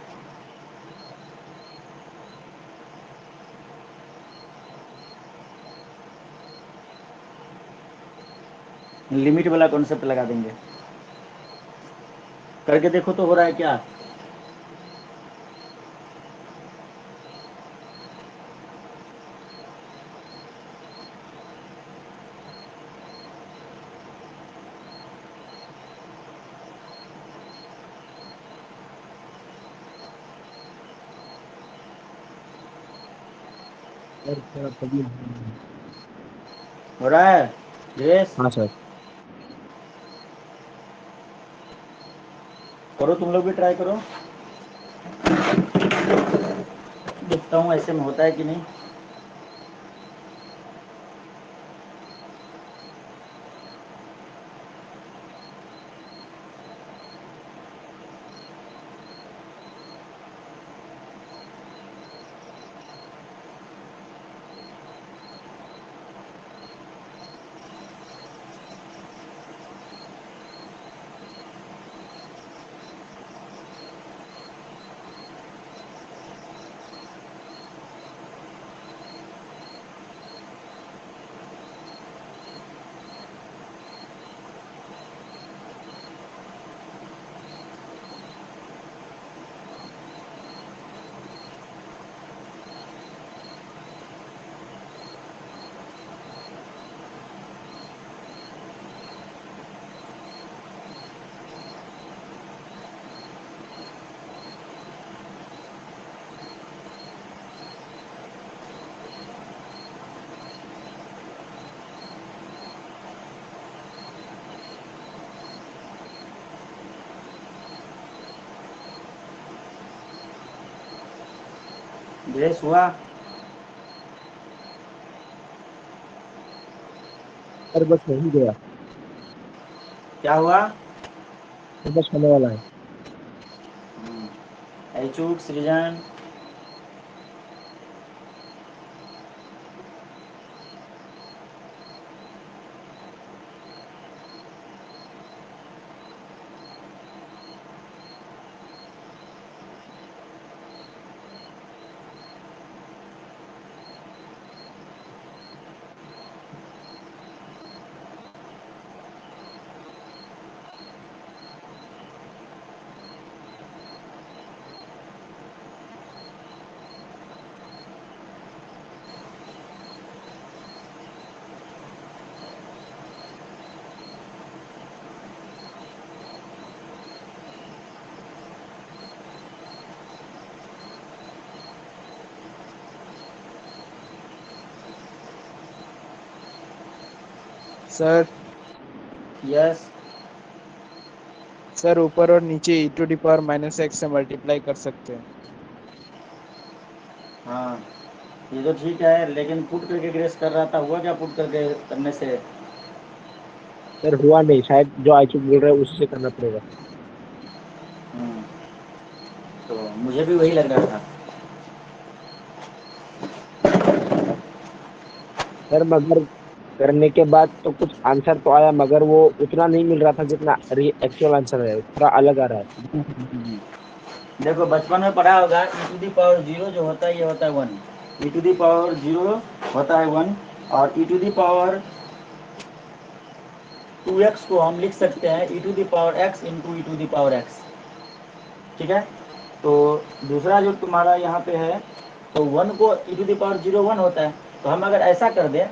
लिमिट वाला कॉन्सेप्ट लगा देंगे। करके देखो तो हो रहा है क्या? सर थोड़ा प्रॉब्लम हो रहा है। हो रहा है? यस, हाँ सर। करो, तुम लोग भी ट्राई करो। देखता हूँ ऐसे में होता है कि नहीं। यस हुआ? सर बस हो ही गया। क्या हुआ? सर बस होने वाला है। ऐचूक सृजन। सर यस सर ऊपर और नीचे e to the power minus x से मल्टीप्लाई कर सकते हैं। हाँ ये तो ठीक है, लेकिन पुट करके ग्रेस कर रहा था, हुआ क्या पुट करके करने से? सर हुआ नहीं, शायद जो आइचुक बोल रहा है उसी से करना पड़ेगा। हम्म, तो मुझे भी वही लग रहा था। सर मगर करने के बाद तो कुछ आंसर तो आया, मगर वो उतना नहीं मिल रहा था जितना एक्चुअल आंसर है, थोड़ा अलग आ रहा है। देखो बचपन में पढ़ा होगा E to the power zero जो होता है ये होता है one, E to the power zero होता है वन, और E to the power two X को हम लिख सकते हैं ई to the power x into E to the power x. ठीक है, तो दूसरा जो तुम्हारा यहाँ पे है, तो वन को E to the power zero one होता है, तो हम अगर ऐसा कर दें,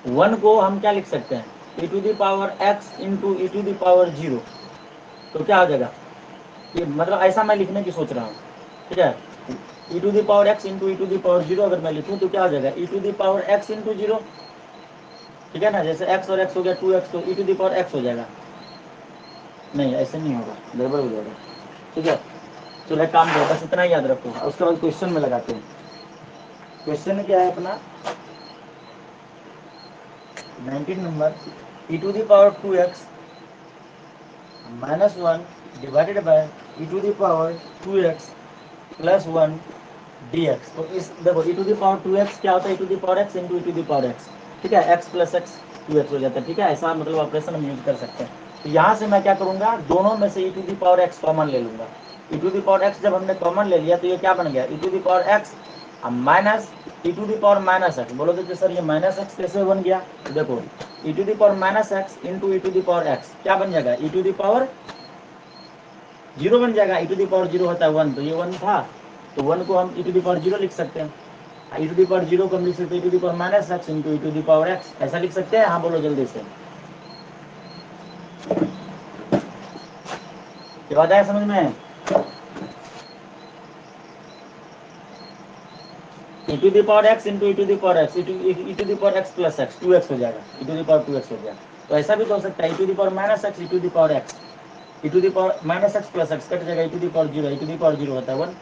वन को हम क्या लिख सकते हैं ई to the power x into E to the power zero, तो क्या हो जाएगा? ये मतलब ऐसा मैं लिखने की सोच रहा हूँ। ठीक है, ई to the power x into E to the power zero अगर मैं लिखूँ तो क्या हो जाएगा? E to the power x into zero. ठीक है ना, जैसे एक्स और एक्स हो गया टू एक्स, तो ई टू दी पावर एक्स हो जाएगा। नहीं ऐसे नहीं होगा, गड़बड़ हो जाएगा। ठीक है, चलो एक काम करो, बस इतना ही याद रखो, उसके बाद क्वेश्चन में लगाते हैं। क्वेश्चन क्या है अपना 19 number, e to the power two x minus one divided by e to the power two x plus one d x. तो इस देखो e to the power two x क्या होता है? ई to the power x into E to the power x. ठीक है, x plus x two x हो जाता है। ठीक है, ऐसा मतलब ऑपरेशन हम यूज कर सकते हैं। तो यहाँ से मैं क्या करूँगा, दोनों में से e to the power x common ले लूँगा। E to the power x जब हमने कॉमन ले लिया तो ये क्या बन गया? E to the power x minus e to the power minus x. बोलोगे कि सर ये माइनस एक्स कैसे बन गया? तो देखो e to the power minus x into E to the power x क्या बन जाएगा? E to the power zero बन जाएगा। E to the power zero होता है वन, तो ये वन था, तो वन को हम e to the power zero लिख सकते हैं। ई टू दी पावर जीरो को हम लिख सकते हैं ई to the power minus x into E to the power x, ऐसा लिख सकते हैं। हाँ बोलो जल्दी से, ये बात आया समझ में? E to the power x into E to the power x, E to the power x plus x, two x हो जाएगा, e to the power two x हो गया। तो ऐसा भी तो हो सकता है ई to the power minus x E to the power x, E to the power minus x plus x cut जाएगा, e to the power zero, e to the power zero होता है वन,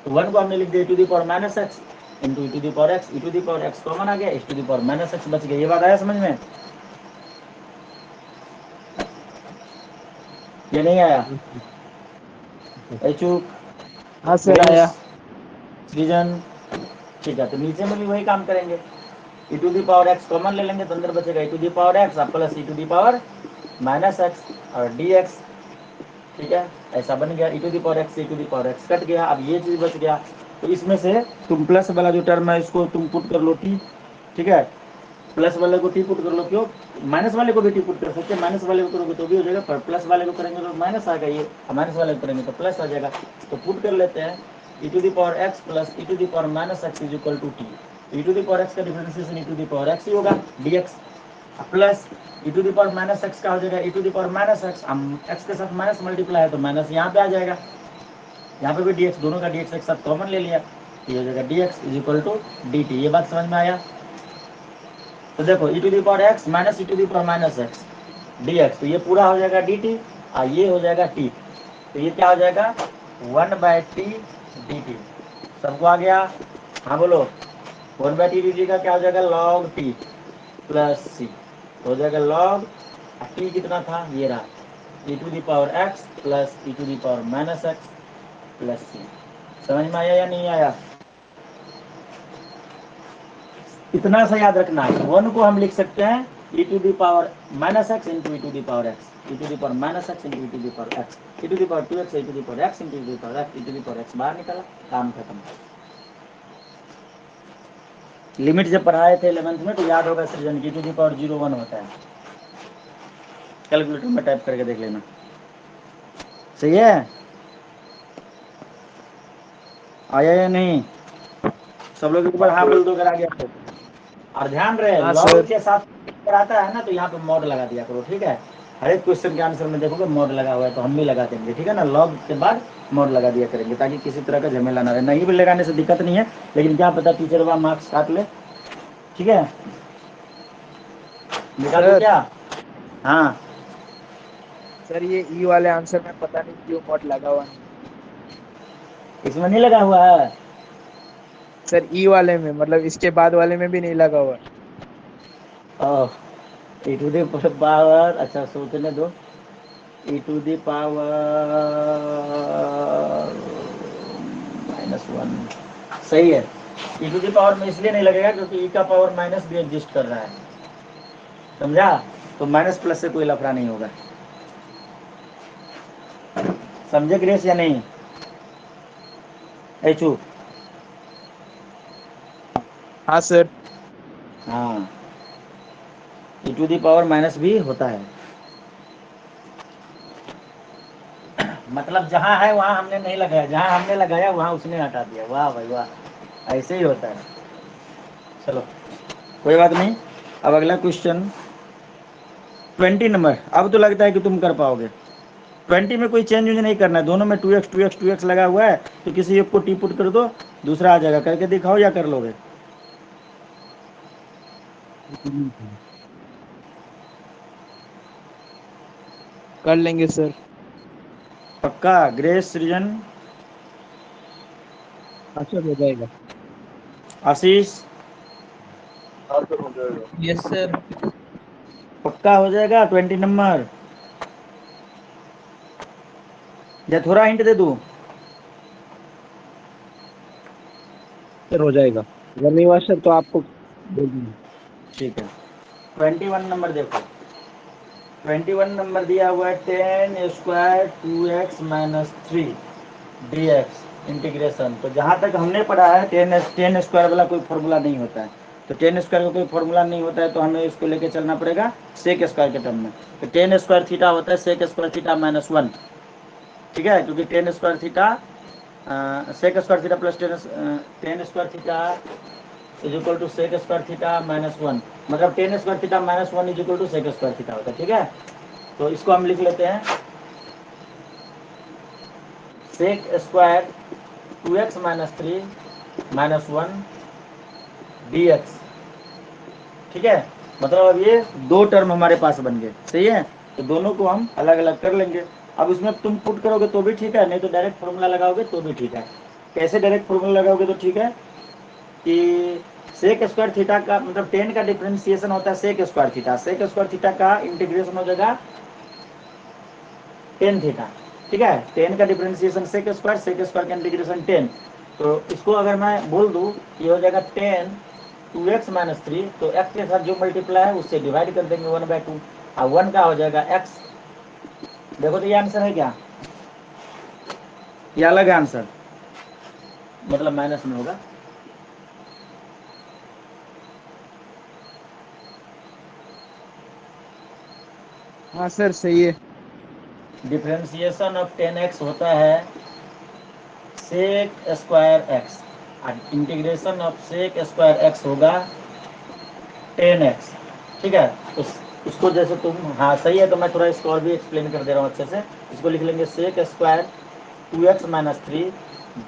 तो वन को हमने लिख दिया e to the power minus x into E to the power x, E to the power x common आ गया, e to the power minus x बच गया। ये बात आया समझ में? ये नहीं आया? चुप, हाँ सर आया। सृजन, ठीक है, तो नीचे में भी वही काम करेंगे। E to the power x common ले लेंगे तो अंदर बचेगा e to the power x plus e to the power minus x और डी एक्स। ठीक है, ऐसा बन गया। E to the power x E to the power x cut गया, अब ये चीज बच गया। तो इसमें से तुम प्लस वाला जो टर्म है इसको तुम पुट कर लो टी। ठीक है, प्लस वाले को टी पुट कर लो, क्यों? माइनस वाले को भी टी पुट कर सकते हैं, माइनस वाले को करोगे तो भी हो जाएगा, पर प्लस वाले को करेंगे तो माइनस आएगा, ये माइनस वाले को करेंगे तो प्लस आ जाएगा। तो पुट कर लेते हैं ई to the power x plus e to the power minus x is equal to t. E to the power x का differentiation e to the power x ही होगा d x, plus e to the power minus x का हो जाएगा e to the power minus x, हम x के साथ minus multiply है तो माइनस यहाँ पे आ जाएगा, यहाँ पे भी डी एक्स, दोनों का डी एक्स एक साथ कॉमन ले लिया, ये हो जाएगा d x is equal to D t. ये बात समझ में आया? तो देखो e to the power x minus e to the power minus x D x, तो ये पूरा हो जाएगा डी टी और ये हो जाएगा टी, तो ये क्या हो जाएगा? One by T D T. सबको आ गया? हाँ बोलो, one by T D T का क्या हो जाएगा? लॉग टी प्लस सी हो जाएगा लॉग टी कितना था? ये रहा e to the power x plus e to the power minus x plus c. समझ में आया या नहीं आया? इतना सा याद रखना है, वन को हम लिख सकते हैं ई to the power minus x into E to the power x, E to the power minus x into E to the power x, E to the power two x E to the power x into E to the power x, E to the power x बाहर निकला, काम खत्म। Limit जब पढ़ाए थे 11th में तो याद होगा Srijan, e to the power zero one होता है, कैलकुलेटर में टाइप करके देख लेना। सही है? आया या नहीं? सब लोग एक बार हाँ बोल दो अगर आ गया तो। और ध्यान रहे हाँ लॉग सर। के साथ आता है ना तो यहाँ पे मॉड लगा दिया करो, ठीक है? हर एक क्वेश्चन के आंसर में देखोगे मोड लगा हुआ है, तो हम भी लगा देंगे, ठीक है ना। लॉग के बाद मोड लगा दिया करेंगे, ताकि किसी तरह का झमेला ना रहे। नहीं भी लगाने से दिक्कत नहीं है, लेकिन क्या पता टीचर वहाँ मार्क्स काट ले, ठीक है। निकाल दो सर क्या? हाँ, सर ये ई वाले आंसर में पता नहीं क्यों मॉड लगा हुआ नहीं। इसमें नहीं लगा हुआ है। सर ई वाले में, मतलब इसके बाद वाले में भी नहीं लगा हुआ। ओह, ई टू द पावर, अच्छा सोचने दो। ई टू द पावर -1 सही है। ई टू द पावर में इसलिए नहीं लगेगा क्योंकि ई का पावर माइनस भी एग्जिस्ट कर रहा है, समझा। तो माइनस प्लस से कोई लफड़ा नहीं होगा। समझे ग्रेस या नहीं? ऐचू, हाँ सर। हाँ, ई टू द पावर माइनस भी होता है। मतलब जहाँ है वहाँ हमने नहीं लगाया, जहाँ हमने लगाया वहाँ उसने हटा दिया। वाह भाई वाह, ऐसे ही होता है। चलो कोई बात नहीं। अब अगला क्वेश्चन 20 नंबर। अब तो लगता है कि तुम कर पाओगे। 20 में कोई चेंज नहीं करना है, दोनों में 2x 2x 2x लगा हुआ है, तो किसी एक को टी पुट कर दो, दूसरा आ जाएगा। करके दिखाओ या कर लोगे? कर लेंगे सर। पक्का? ग्रेस, सृजन, हाँ सर, हो जाएगा। आशीष, हाँ सर, हो जाएगा। Yes sir. पक्का हो जाएगा 20 नंबर? या थोड़ा हिंट दे दूं? सर हो जाएगा, अगर नहीं हुआ सर तो आपको बोल दूंगा। ठीक है, 21 नंबर देखो। 21 नंबर दिया हुआ है 10 square 2x minus 3 dx integration. तो जहाँ तक हमने पढ़ा है 10 स्क्वायर वाला कोई फॉर्मूला नहीं होता है। तो 10 स्क्वायर का कोई फॉर्मूला नहीं होता है, तो हमें इसको लेके चलना पड़ेगा सेक स्क्वायर के टर्म में। तो 10 स्क्वायर थीटा होता है सेक स्क्वायर थीटा -1, ठीक है। क्योंकि 10 square theta sec square theta plus 10 square theta is equal to sec square theta -1, मतलब 10 square theta -1 is equal to sec square theta होता है, ठीक है। तो इसको हम लिख लेते हैं sec square 2x minus 3 -1 dx, ठीक है। मतलब अब ये दो टर्म हमारे पास बन गए, सही है। तो दोनों को हम अलग अलग कर लेंगे। अब इसमें तुम पुट करोगे तो भी ठीक है, नहीं तो डायरेक्ट फॉर्मूला लगाओगे तो भी ठीक है। कैसे डायरेक्ट फॉर्मूला लगाओगे तो ठीक है कि सेक स्क्वायर थीटा का मतलब 10 का डिफरेंशिएशन होता है sec square theta, sec square theta का इंटीग्रेशन हो जाएगा 10 थीटा, ठीक है। 10 का डिफरेंशिएशन सेक स्क्वायर का इंटीग्रेशन 10। तो इसको अगर मैं बोल दूं, ये हो जाएगा 10 2x माइनस 3, तो x के साथ जो मल्टीप्लाई है उससे डिवाइड कर देंगे 1/2, और 1 का हो जाएगा x। देखो तो ये आंसर है क्या? ये अलग है आंसर, मतलब माइनस में होगा। हाँ सर सही है। डिफरेंशिएशन ऑफ 10x होता है सेक स्क्वायर x, और integration of sec square x होगा 10x, ठीक है। तो उसको जैसे तुम, हाँ सही है, तो मैं थोड़ा इसको और भी एक्सप्लेन कर दे रहा हूँ अच्छे से। इसको लिख लेंगे sec square 2x minus 3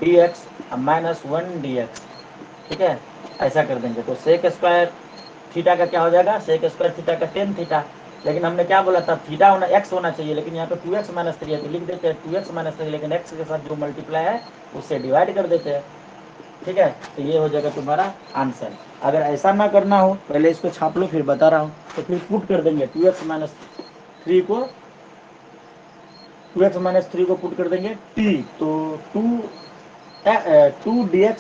dx -1 dx, ठीक है। ऐसा कर देंगे तो सेक स्क्वायर थीटा का क्या हो जाएगा, सेक स्क्वायर थीटा का 10 थीटा। लेकिन हमने क्या बोला था, थीटा होना x होना चाहिए, लेकिन यहाँ पे 2x माइनस 3 है, तो लिख देते हैं 2x माइनस 3, लेकिन x के साथ जो मल्टीप्लाई है उससे डिवाइड कर देते हैं, ठीक है। तो ये हो जाएगा तुम्हारा आंसर। अगर ऐसा ना करना हो, पहले इसको छाप लो फिर बता रहा हूँ, तो फिर पुट कर देंगे 2x माइनस 3 को, 2x माइनस 3 को पुट कर देंगे t, तो 2 dx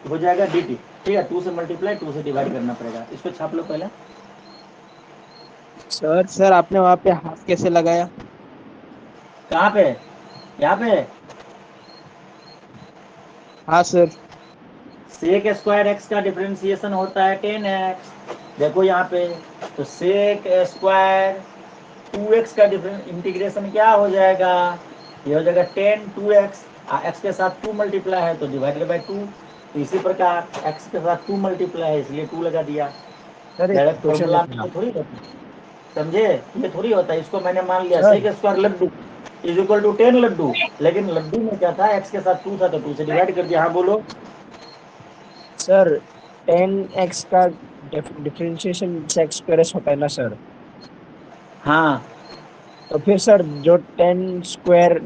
हो जाएगा dt, ठीक है। 2 से मल्टीप्लाई 2 से डिवाइड करना पड़ेगा। इसको छाप लो पहले। सर आपने वहाँ पे हाफ कैसे लगाया? कहाँ पे? यहाँ पे हाँ सर। सेक स्क्वायर एक्स का डिफरेंशिएशन होता है 10x, देखो यहाँ पे। तो सेक स्क्वायर 2x का इंटीग्रेशन क्या हो जाएगा, ये हो जाएगा 10 2x, x के साथ 2 मल्टीप्लाई है तो डिवाइडेड बाई 2। तो इसी प्रकार x के साथ 2 मल्टीप्लाई है इसलिए 2 लगा दिया। सर एक डायरेक्ट क्वेश्चन है फॉर्मूला अपना। में थोड़ी रहता है। समझे? ये थोड़ी होता है, इसको मैंने मान लिया सर। सेक स्क्वायर लड्डू इज इक्वल टू 10 लड्डू, लेकिन लड्डू में क्या था, एक्स के साथ 2 था तो 2 से डिवाइड कर दिया। हाँ बोलो। सर 10x का डिफरेंशिएशन सेक स्क्वायर एस होता है ना सर, हाँ तो फिर सर जो 10 स्क्वायर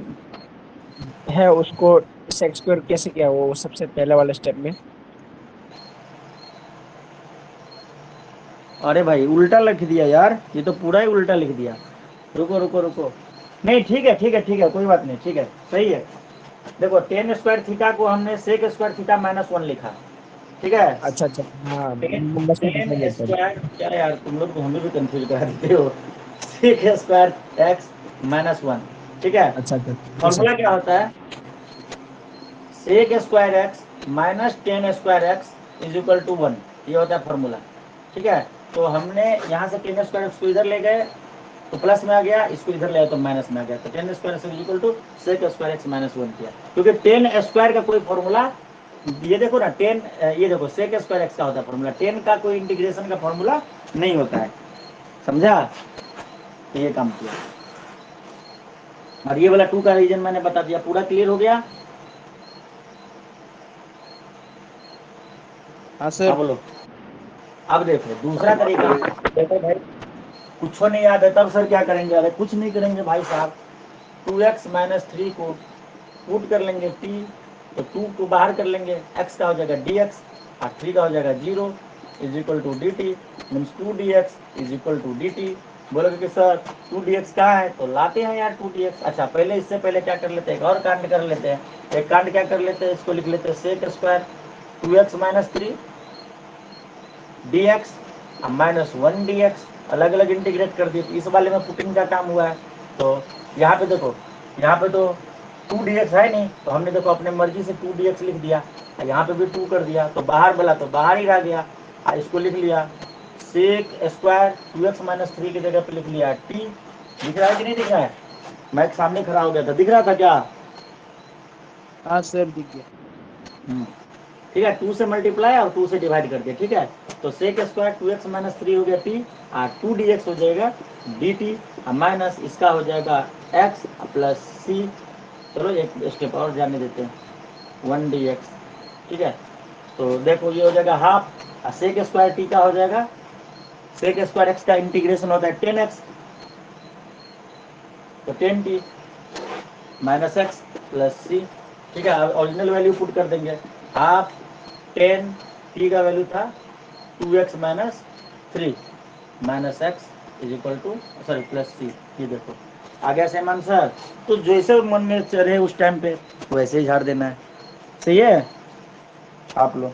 है उसको सेक स्क्वायर कैसे किया वो सबसे पहले वाले स्टेप में? अरे भाई उल्टा लिख दिया यार, ये तो पूरा ही उल्टा लिख दिया। रुको रुको रुको, नहीं ठीक है ठीक है ठीक है, कोई बात नहीं, ठीक है सही है। देखो 10 स्क्वायर थीटा को हमने सेक स्क्वायर थीटा माइनस 1 लिखा, ठीक है। अच्छा अच्छा, हाँ टेन नंबर्स में टेन डिफरेंस होता है। स्क्वायर, क्या यार तुम लोग तो हमें भी कंफ्यूज करा देते हो। सेक स्क्वायर एक्स माइनस 1, ठीक है। अच्छा अच्छा जी सर। फॉर्मूला क्या होता है, sec square x minus 10 square x is equal to 1, ये होता है फॉर्मूला, ठीक है। तो हमने यहाँ से 10 स्क्वायर एक्स को इधर ले गए तो प्लस में आ गया, इसको इधर ले आए तो माइनस में आ गया, तो 10 square x equal to sec square x minus 1 किया, क्योंकि 10 स्क्वायर का कोई फॉर्मूला, ये देखो ना 10, ये देखो सेक स्क्वायर एक्स का होता है फॉर्मूला, 10 का कोई इंटीग्रेशन का फॉर्मूला नहीं होता है, समझा? तो ये काम किया, और ये वाला 2 का रीजन मैंने बता दिया, पूरा क्लियर हो गया। हाँ हाँ सर। बोलो। अब देखो दूसरा तरीका, देखो भाई कुछ नहीं याद है तब सर क्या करेंगे, अरे कुछ नहीं करेंगे भाई साहब, 2x माइनस 3 को पुट कर लेंगे t, तो 2 को बाहर कर लेंगे, x का हो जाएगा dx और 3 का हो जाएगा 0 is equal to D t, means 2dx is equal to D t. बोलोगे कि सर 2dx कहाँ है, तो लाते हैं यार 2dx। अच्छा पहले इससे पहले क्या कर लेते हैं, एक और कांड कर लेते हैं, एक कांड क्या कर लेते हैं, इसको लिख लेते हैं sec square 2x minus 3 dx minus 1 dx, अलग अलग इंटीग्रेट कर दिए, तो इस वाले में पुटिंग का काम हुआ है। तो यहाँ पे देखो, यहाँ पे तो 2dx है नहीं, तो हमने देखो अपने मर्जी से 2dx लिख दिया, यहाँ पे भी 2 कर दिया, तो बाहर बोला तो बाहर ही रह गया, इसको लिख लिया सेक स्क्वायर 2x माइनस 3 की जगह पे लिख लिया t। दिख रहा है कि नहीं दिख रहा है, मैं सामने खड़ा हो गया था, दिख रहा था क्या? हाँ सर दिख गया। ठीक है, 2 से मल्टीप्लाई और 2 से डिवाइड कर दिया, ठीक है। तो सेक स्क्वायर 2x माइनस 3 हो गया t, और 2dx हो जाएगा dt, माइनस इसका हो जाएगा x प्लस c। चलो एक स्टेप और जाने देते हैं, 1dx, ठीक है। तो देखो ये हो जाएगा हाफ, और सेक स्क्वायर t का हो जाएगा, सेक स्क्वायर x का इंटीग्रेशन होता है 10x, तो 10t माइनस एक्स प्लस सी, ठीक है। अब ओरिजिनल वैल्यू पुट कर देंगे, हाफ 10 टी का वैल्यू था 2x minus 3 minus x is equal to, sorry plus c. ये देखो आ गया सेम आंसर। तो जैसे मन में चढ़े उस टाइम पे वैसे ही झाड़ देना है, सही है आप लोग।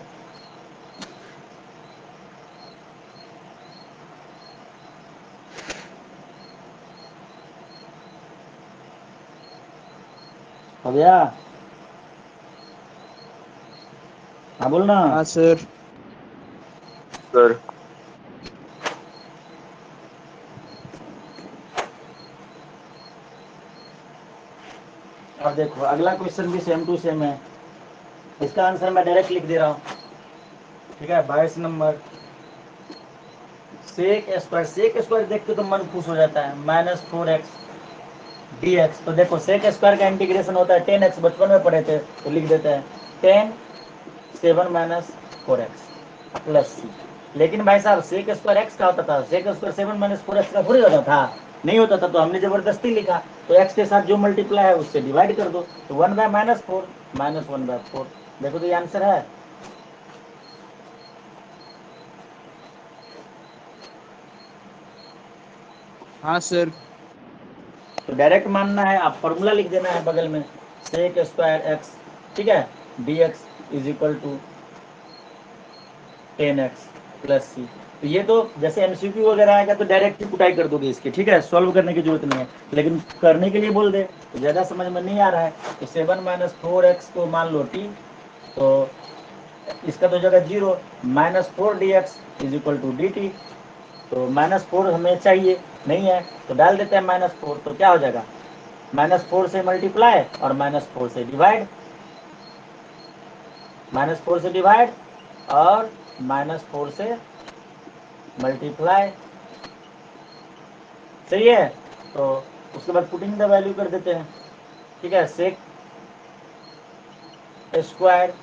हो गया? हाँ बोलना। हाँ सर। सर अब देखो अगला क्वेश्चन भी सेम टू सेम है, इसका आंसर मैं डायरेक्ट लिख दे रहा हूँ, ठीक है। 22 number, sec square, sec square देख के तो मन खुश हो जाता है, माइनस 4x dx। तो देखो सेक स्क्वायर का इंटीग्रेशन होता है 10x, बचपन में पढ़े थे, तो लिख देते हैं 10 7 माइनस 4x प्लस सी। लेकिन भाई साहब सेक स्क्वायर एक्स का होता था, सेक स्क्वायर 7 माइनस 4x का थोड़ी होता था, नहीं होता था, तो हमने जबरदस्ती लिखा, तो x के साथ जो मल्टीप्लाई है उससे डिवाइड कर दो, तो 1 बाय माइनस 4 माइनस 1 बाय 4। देखो तो ये आंसर है। हाँ सर। तो डायरेक्ट मानना है, आप फॉर्मूला लिख देना है बगल में, सेक स्क्वायर एक्स, ठीक है, dx is equal to 10x plus c. तो ये तो जैसे एमसीक्यू वगैरह आएगा तो डायरेक्ट ही कुटाई कर दोगे इसकी, ठीक है, सॉल्व करने की जरूरत नहीं है, लेकिन करने के लिए बोल दे तो ज़्यादा समझ में नहीं आ रहा है। तो 7 माइनस 4x को मान लो t, तो इसका तो जगह 0, minus 4dx is equal to dt। तो माइनस 4 हमें चाहिए, नहीं है, तो डाल देते हैं माइनस 4, तो क्या हो जाएगा, माइनस 4 से मल्टीप्लाई और माइनस 4 से डिवाइड, माइनस 4 से डिवाइड और माइनस 4 से मल्टीप्लाई, सही है। तो उसके बाद पुटिंग द वैल्यू कर देते हैं, ठीक है। सेक स्क्वायर,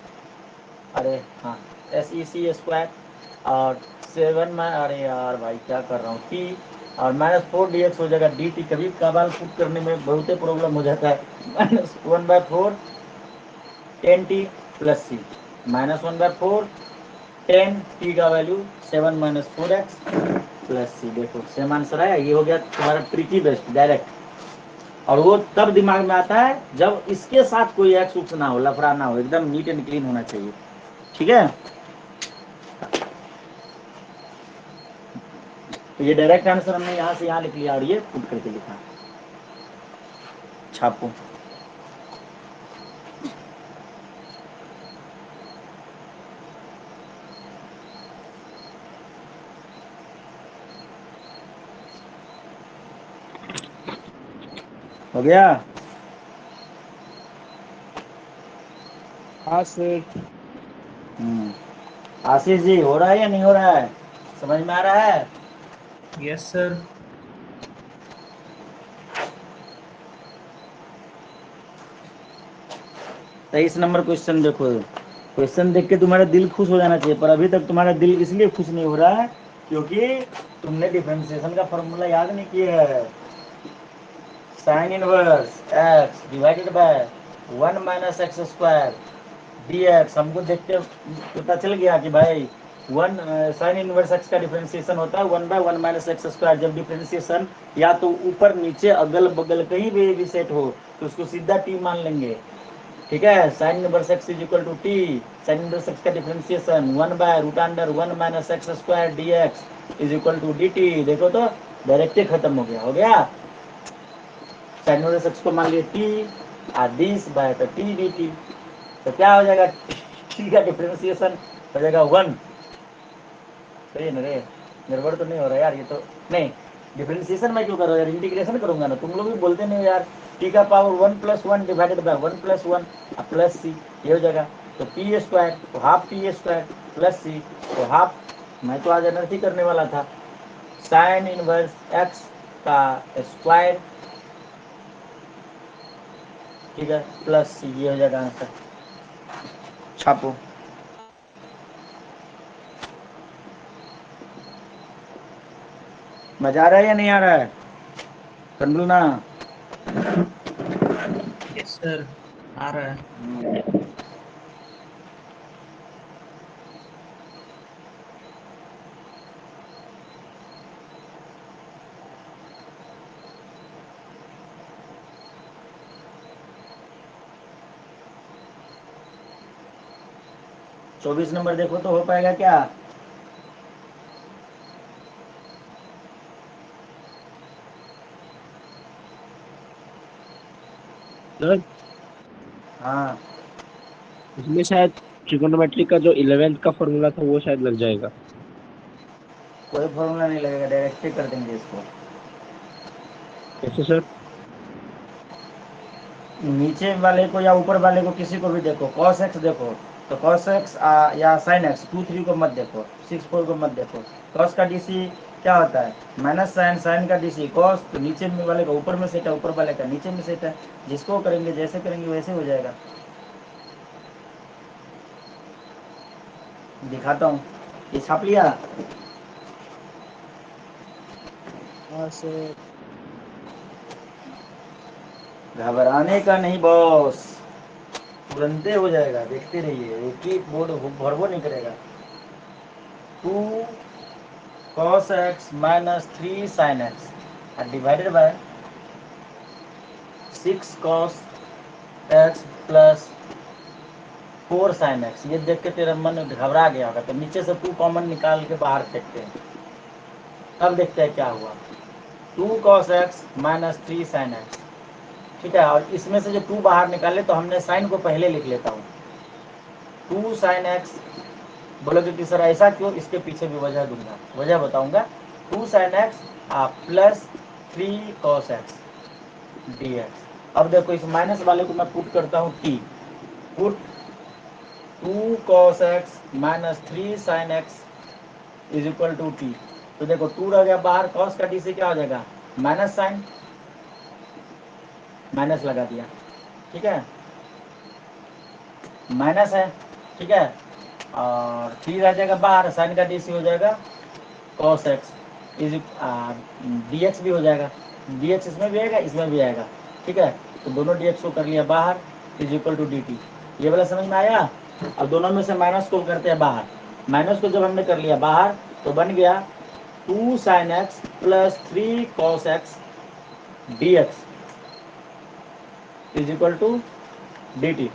अरे हाँ SEC स्क्वायर और 7 में, अरे यार भाई क्या कर रहा हूँ, टी और -4 dx हो जाएगा dt। कभी कभार पुट करने में बहुत ही प्रॉब्लम हो जाता है। -1/4 10t प्लस सी, -1/4 10t का वैल्यू 7 - 4x प्लस सी। देखो सेम आंसर आया। ये हो गया तुम्हारा ट्रिकी बेस्ट डायरेक्ट। और वो तब दिमाग में आता है जब इसके साथ कोई एक्स उक्स ना हो, लफड़ा ना हो, एकदम नीट एंड क्लीन होना चाहिए, ठीक है। तो ये डायरेक्ट आंसर हमने यहाँ से यहाँ लिख लिया और ये पुट करके लिखा, छापो। हो गया। हाँ सर। आशीष जी हो रहा है या नहीं हो रहा है, समझ में आ रहा है? Yes sir. 23 नंबर क्वेश्चन देखो। क्वेश्चन देख के तुम्हारा दिल खुश हो जाना चाहिए, पर अभी तक तुम्हारा दिल इसलिए खुश नहीं हो रहा है क्योंकि तुमने डिफरेंशिएशन का फॉर्मूला याद नहीं किया है। Sine inverse x divided by 1 - x² dx। हमको देख के पता चल गया कि भाई 1 साइन इनवर्स x का डिफरेंशिएशन होता है 1/1 - x²। जब डिफरेंशिएशन या तो ऊपर नीचे अगल बगल कहीं भी सेट हो तो उसको सीधा t मान लेंगे, ठीक है। Sine inverse x is equal to t, sine inverse x का differentiation 1/√1 - x² dx is equal to dt। देखो तो डायरेक्ट खत्म हो गया, हो गया। साइन इनवर्स x को मान लिए टी और दिस बाय तो टी dt। तो क्या हो जाएगा, टी का डिफरेंशिएशन हो जाएगा 1। सही है ना रे, गड़बड़ तो नहीं हो रहा यार ये तो? नहीं, डिफरेंशिएशन मैं क्यों कर रहा हूँ यार, इंटीग्रेशन करूंगा ना। तुम लोग भी बोलते नहीं हो यार, टी का power 1+1 divided by 1+1 plus c, ये हो जाएगा। तो p² तो हाफ p² प्लस सी तो हाफ, मैं तो आज एनर्जी करने वाला था। साइन इनवर्स x का स्क्वायर, ठीक है, प्लस सी, ये हो जाएगा आंसर। छापो। मजा आ रहा है या नहीं आ रहा है, कर लू ना? यस सर, आ रहा है। 24 नंबर देखो तो हो पाएगा क्या? सर हाँ, इसमें शायद ट्रिगोनोमेट्री का जो 11th का फॉर्मूला था वो शायद लग जाएगा। कोई फॉर्मूला नहीं लगेगा, डायरेक्ट ही कर देंगे इसको। कैसे सर? नीचे वाले को या ऊपर वाले को, किसी को भी देखो, cos x देखो तो cos x या sin x 2 3 को मत देखो, 6 4 को मत देखो। cos का डीसी क्या होता है, माइनस साइन, साइन का डीसी cos, तो नीचे में वाले का ऊपर में सेट है, ऊपर वाले का नीचे में सेट है। जिसको करेंगे, जैसे करेंगे वैसे हो जाएगा। दिखाता हूँ, ये छाप लिया। हाँ सर। घबराने का नहीं बॉस, तुरंते हो जाएगा, देखते रहिए, एक ही बोर्ड भरबो नहीं करेगा। 2 cos x - 3 sin x divided bye 6 cos x plus 4 sin x। ये देख के तेरा मन घबरा गया होगा, तो नीचे से 2 कॉमन निकाल के बाहर फेंकते हैं, तब देखते हैं क्या हुआ। 2 cos x - 3 sin x, ठीक है। और इसमें से जो 2 बाहर निकाले तो हमने साइन को पहले लिख लेता हूँ। 2 sin x, बोलोगे कि सर ऐसा क्यों, इसके पीछे भी वजह दूंगा, वजह बताऊंगा। 2 sin x plus 3 cos x dx। अब देखो इस माइनस वाले को मैं पुट करता हूँ t, put 2 cos x - 3 sin x is equal to T. तो देखो 2 रह गया बाहर, cos का डी से क्या हो जाएगा माइनस साइन, माइनस लगा दिया, ठीक है, माइनस है, ठीक है, और फिर आ जाएगा बाहर, साइन का डीसी हो जाएगा cos x इज dx भी हो जाएगा, dx इसमें भी आएगा, इसमें भी आएगा, ठीक है, तो दोनों dx को कर लिया बाहर, इज इक्वल टू dt। ये वाला समझ में आया। अब दोनों में से माइनस को करते हैं बाहर, माइनस को जब हमने कर लिया बाहर तो बन गया 2 sin x plus 3 cos x dx is equal to dt।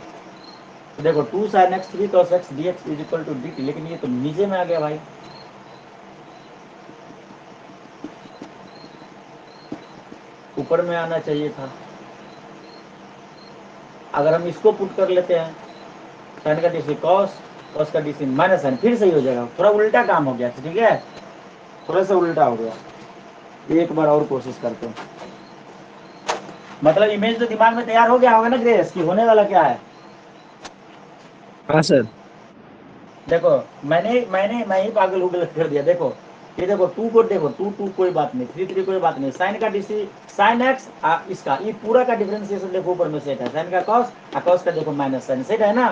तो देखो 2 sin x 3 cos x dx is equal to dt, लेकिन ये तो नीचे में आ गया भाई, ऊपर में आना चाहिए था। अगर हम इसको पुट कर लेते हैं, साइन का डीसी कॉस, कॉस का डीसी माइनस साइन, फिर सही हो जाएगा। थोड़ा उल्टा काम हो गया, ठीक है, थोड़ा सा उल्टा हो गया। एक बार और कोशिश करते हैं। मतलब इमेज तो दिमाग में तैयार हो गया होगा ना ग्रेस, कि होने वाला क्या है। हाँ सर। देखो मैं ही पागल हूँ, गलत कर दिया। देखो ये देखो 2 को देखो, 2 कोई बात नहीं, 3 कोई बात नहीं, साइन का डीसी साइन एक्स, इसका ये पूरा का डिफरेंशिएशन देखो ऊपर में सेट है, साइन का कॉस, कॉस का देखो माइनस साइन, सेट है ना।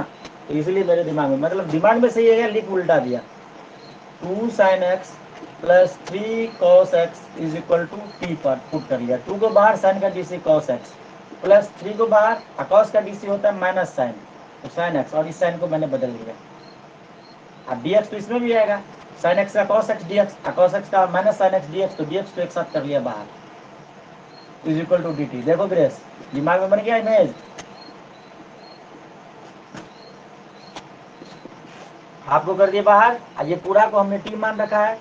तो इसलिए मेरे दिमाग में, मतलब दिमाग में सही है, लिख उल्टा दिया। 2 sin x plus 3 cos x is equal to T पर पुट कर लिया। 2 को बाहर, साइन का डीसी cos x प्लस 3 को बाहर, cos का डीसी होता है माइनस साइन, तो साइन x, और इस साइन को मैंने बदल दिया। अब dx तो इसमें भी आएगा, साइन x का cos x dx, cos x का माइनस साइन x dx, तो dx को एक साथ कर लिया बाहर, इज इक्वल टू dt। देखो ग्रेस, दिमाग में बन गया इमेज। आपको कर दिए बाहर, ये पूरा को हमने टी मान रखा है,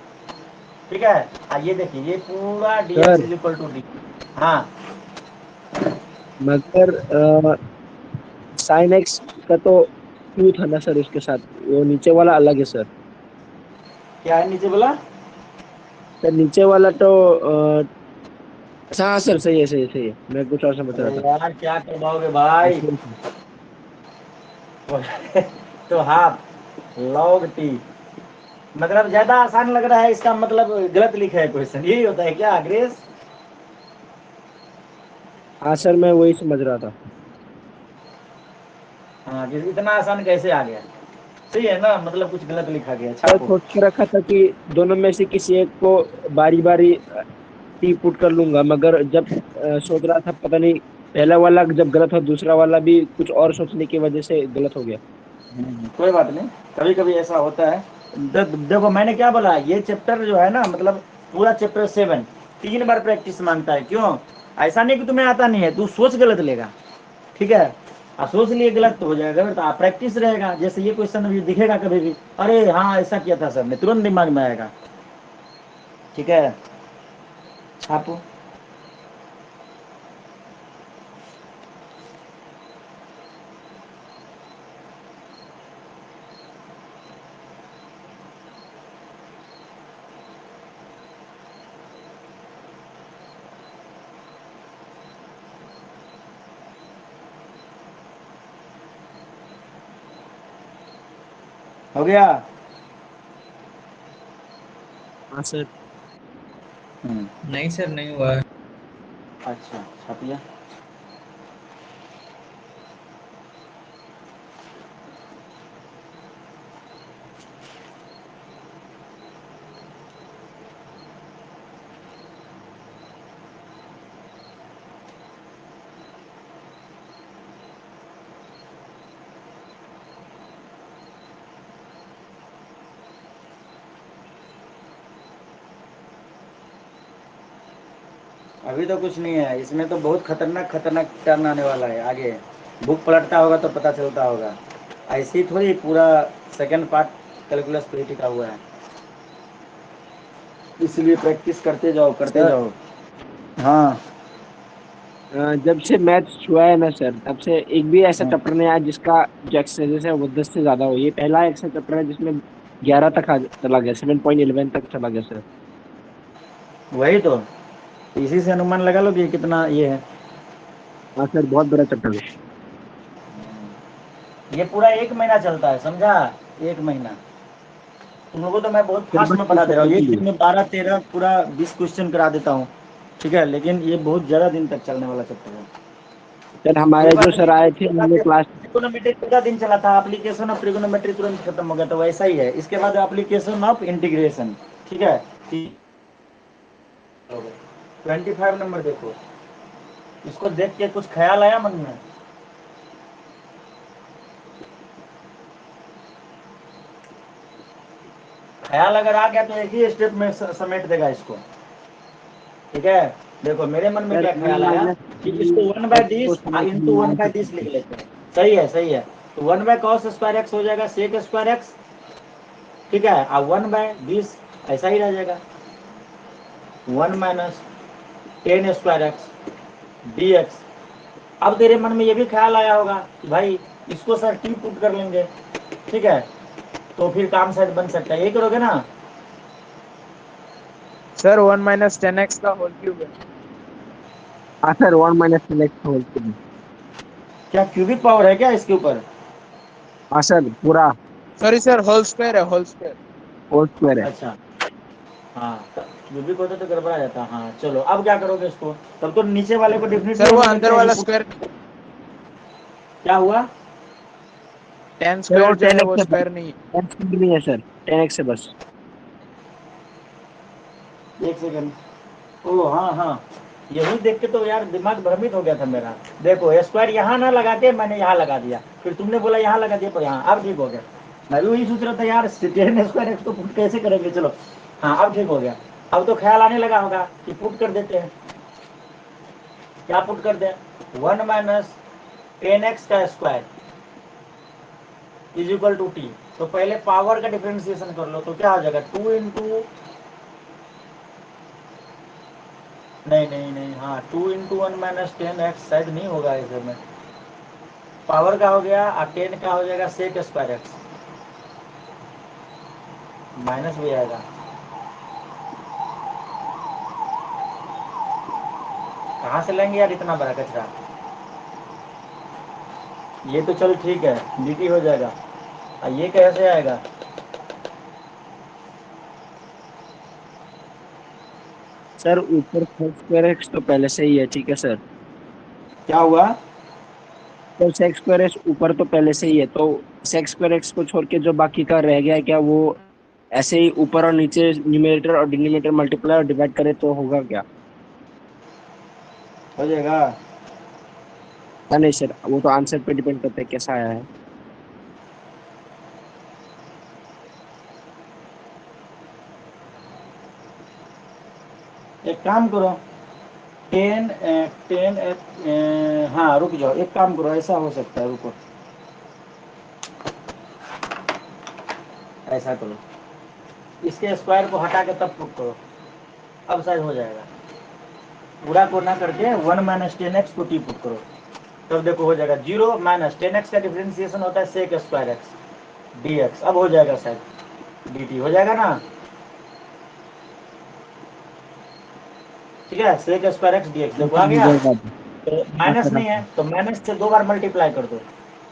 ठीक है। ये देखिए, ये पूरा dx sir is equal to D. हाँ, मगर साइन एक्स का तो क्यू था ना सर, उसके साथ वो नीचे वाला अलग है सर। क्या है नीचे बोला। सर नीचे वाला तो हाँ सर, सही है सही है सही है, मैं कुछ और समझ रहा अरे था। यार क्या करवाओगे भाई। sorry, sir। तो हाफ लॉग टी, मतलब ज्यादा आसान लग रहा है, इसका मतलब गलत लिखा है क्वेश्चन, यही होता है क्या ग्रेस। हाँ सर, मैं वही समझ रहा था। हाँ, कि इतना आसान कैसे आ गया। सही है ना, मतलब कुछ गलत लिखा गया, मैं छापो। सोच के रखा था कि दोनों में से किसी एक को बारी बारी टी पुट कर लूंगा, मगर जब सोच रहा था, पता नहीं पहला वाला जब गलत हो, दूसरा वाला भी कुछ और सोचने की वजह से गलत हो गया। कोई बात नहीं, कभी कभी ऐसा होता है। देखो मैंने क्या बोला, ये चैप्टर जो है ना, मतलब पूरा चैप्टर 7 3 बार प्रैक्टिस मांगता है। क्यों, ऐसा नहीं कि तुम्हें आता नहीं है, तू सोच गलत लेगा, ठीक है। सोच लिए गलत तो हो जाएगा, तो आप प्रैक्टिस रहेगा। जैसे ये क्वेश्चन अभी दिखेगा कभी भी, अरे हाँ ऐसा किया था सर ने, तुरंत दिमाग में आएगा, ठीक है। छापो। हो गया। हाँ सर। नहीं सर, नहीं हुआ है। अच्छा, छाप लिया। अभी तो कुछ नहीं है इसमें, तो बहुत खतरनाक खतरनाक टर्न आने वाला है आगे। बुक पलटता होगा तो पता चलता होगा, ऐसे ही थोड़ी पूरा सेकंड पार्ट कैलकुलस पे ही टिका हुआ है। इसलिए प्रैक्टिस करते जाओ करते सर जाओ। हाँ। जब से मैथ्स हुआ है ना सर, तब से एक भी ऐसा हाँ, चैप्टर नहीं आया जिसका जो एक्सरसाइज है वो 10 से ज्यादा हो। ये पहला ऐसा चैप्टर है जिसमें 11 तक चला गया, 7.11 तक चला गया सर। वही तो, इसी से अनुमान लगा लो कि कितना ये है। हाँ सर, बहुत बड़ा चैप्टर है। ये पूरा 1 महीना चलता है, समझा। 1 महीना। तुम लोगों को तो मैं बहुत फास्ट सिलेबस में फिक्स पढ़ा दे रहा करने हूँ, के एक लिए। दिन में 12 13 पूरा 20 क्वेश्चन करा देता हूँ। ठीक है, लेकिन ये बहुत ज़्यादा दिन तक चलने वाला चैप्टर है। सर कोई हमारे बात जो नहीं, सर आए थे उन्होंने क्लास ट्रिगोनोमेट्री कितना दिन चला था, एप्लीकेशन ऑफ ट्रिगोनोमेट्री तुरंत खत्म हो गया, तो वैसा ही है। इसके बाद एप्लीकेशन ऑफ इंटीग्रेशन, ठीक है। 25 नंबर देखो, इसको देख के कुछ ख्याल आया मन में? ख्याल अगर आ गया तो एक ही स्टेप में समेट देगा इसको, ठीक है। देखो मेरे मन में सर क्या ख्याल आया कि इसको 1/दिस इंटू 1/दिस लिख लेते हैं। सही है, सही है। तो 1/cos स्क्वायर एक्स हो जाएगा सेक स्क्वायर एक्स, ठीक है। अब 1/दिस ऐसा ही रह जाएगा, 1 minus ten square x D x. अब तेरे मन में ये भी ख्याल आया होगा कि भाई इसको सर टी पुट कर लेंगे, ठीक है, तो फिर काम शायद बन सकता है। ये करोगे ना? सर 1 माइनस 10x का होल क्यूब है। हाँ sir 1 minus select whole cube. क्या क्यूबिक पावर है क्या इसके ऊपर? हाँ सर पूरा सॉरी सर, होल स्क्वायर है, होल स्क्वायर। होल स्क्वायर है। अच्छा, हाँ, क्यूबिक होता तो गड़बड़ा जाता। हाँ चलो, अब क्या करोगे इसको? तब तो नीचे वाले को डेफिनेटली सर वो हमें अंदर लगता है वाला कि स्क्वायर, क्या हुआ? 10 सर वो स्क्वायर जो है 10x वो है, स्क्वायर नहीं है। 10 नहीं है सर, 10x है बस। एक सेकंड। ओ हाँ हाँ, यही देख के तो यार दिमाग भ्रमित हो गया था मेरा। देखो स्क्वायर यहाँ ना लगा के मैंने यहाँ लगा दिया, फिर तुमने बोला यहाँ लगा दिया पर यहाँ, अब ठीक हो गया। मैं भी वही सोच रहा था यार, 10 स्क्वायर एक्स को पुट कैसे करेंगे। चलो हाँ, अब ठीक हो गया। अब तो ख्याल आने लगा होगा कि पुट कर देते हैं। क्या पुट कर दें? 1 माइनस 10x का square is equal to T. तो पहले पावर का डिफरेंशिएशन कर लो, तो क्या हो जाएगा? 2 इंटू, नहीं नहीं नहीं, हाँ 2 इंटू 1 माइनस 10x शायद नहीं होगा इधर में। पावर का हो गया और 10 का हो जाएगा सेक स्क्वायर एक्स, माइनस भी आएगा। कहाँ से लेंगे यार इतना बड़ा कचरा? ये तो चल ठीक है, dt हो जाएगा। और ये कैसे आएगा? सर ऊपर cos स्क्वायर एक्स तो पहले से ही है, ठीक है सर। क्या हुआ? तो सेक्स स्क्वायर एक्स ऊपर तो पहले से ही है, तो सेक्स स्क्वायर एक्स को छोड़ के जो बाकी का रह गया है, क्या वो ऐसे ही ऊपर और नीचे न्यूमरेटर और डिनोमिनेटर मल्टीप्लाई और डिवाइड करे तो होगा क्या? हो जाएगा। नहीं सर, वो तो आंसर पे डिपेंड करता है कैसा आया है। एक काम करो, 10 हाँ रुक जाओ, एक काम करो, ऐसा हो सकता है, रुको, ऐसा करो, इसके स्क्वायर को हटा के तब पुट करो, अब शायद हो जाएगा। पूरा को ना करके 1 माइनस 10x को टी पुट करो, तब देखो हो जाएगा। 0 माइनस 10x का डिफरेंशिएशन होता है सेक स्क्वायर एक्स dx। अब हो जाएगा शायद, dt हो जाएगा ना, ठीक है। सेक स्क्वायर एक्स dx देखो आ गया। तो हाँ माइनस सर नहीं है तो माइनस से 2 बार मल्टीप्लाई कर दो,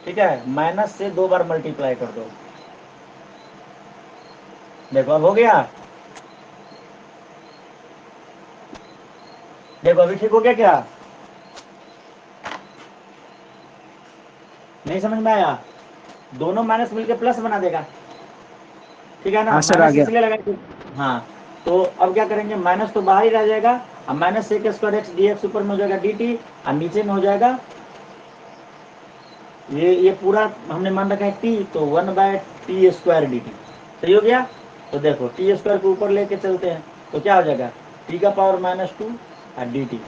ठीक है, माइनस से 2 बार मल्टीप्लाई कर दो। देखो अब हो गया, देखो अभी ठीक हो गया क्या? नहीं समझ में आया? दोनों माइनस मिलके प्लस बना देगा, ठीक है ना। हाँ सर आ माइनस गया। इसलिए लगाएंगे, हाँ। तो अब क्या करेंगे, माइनस तो बाहर ही रह जाएगा, अब minus sec square x dx ऊपर में हो जाएगा dt, और नीचे में हो जाएगा ये पूरा हमने मान रखा है t, तो 1/t स्क्वायर dt। सही हो गया। तो देखो टी स्क्वायर को ऊपर लेके चलते हैं, तो क्या हो जाएगा? t का पावर -2 और dt,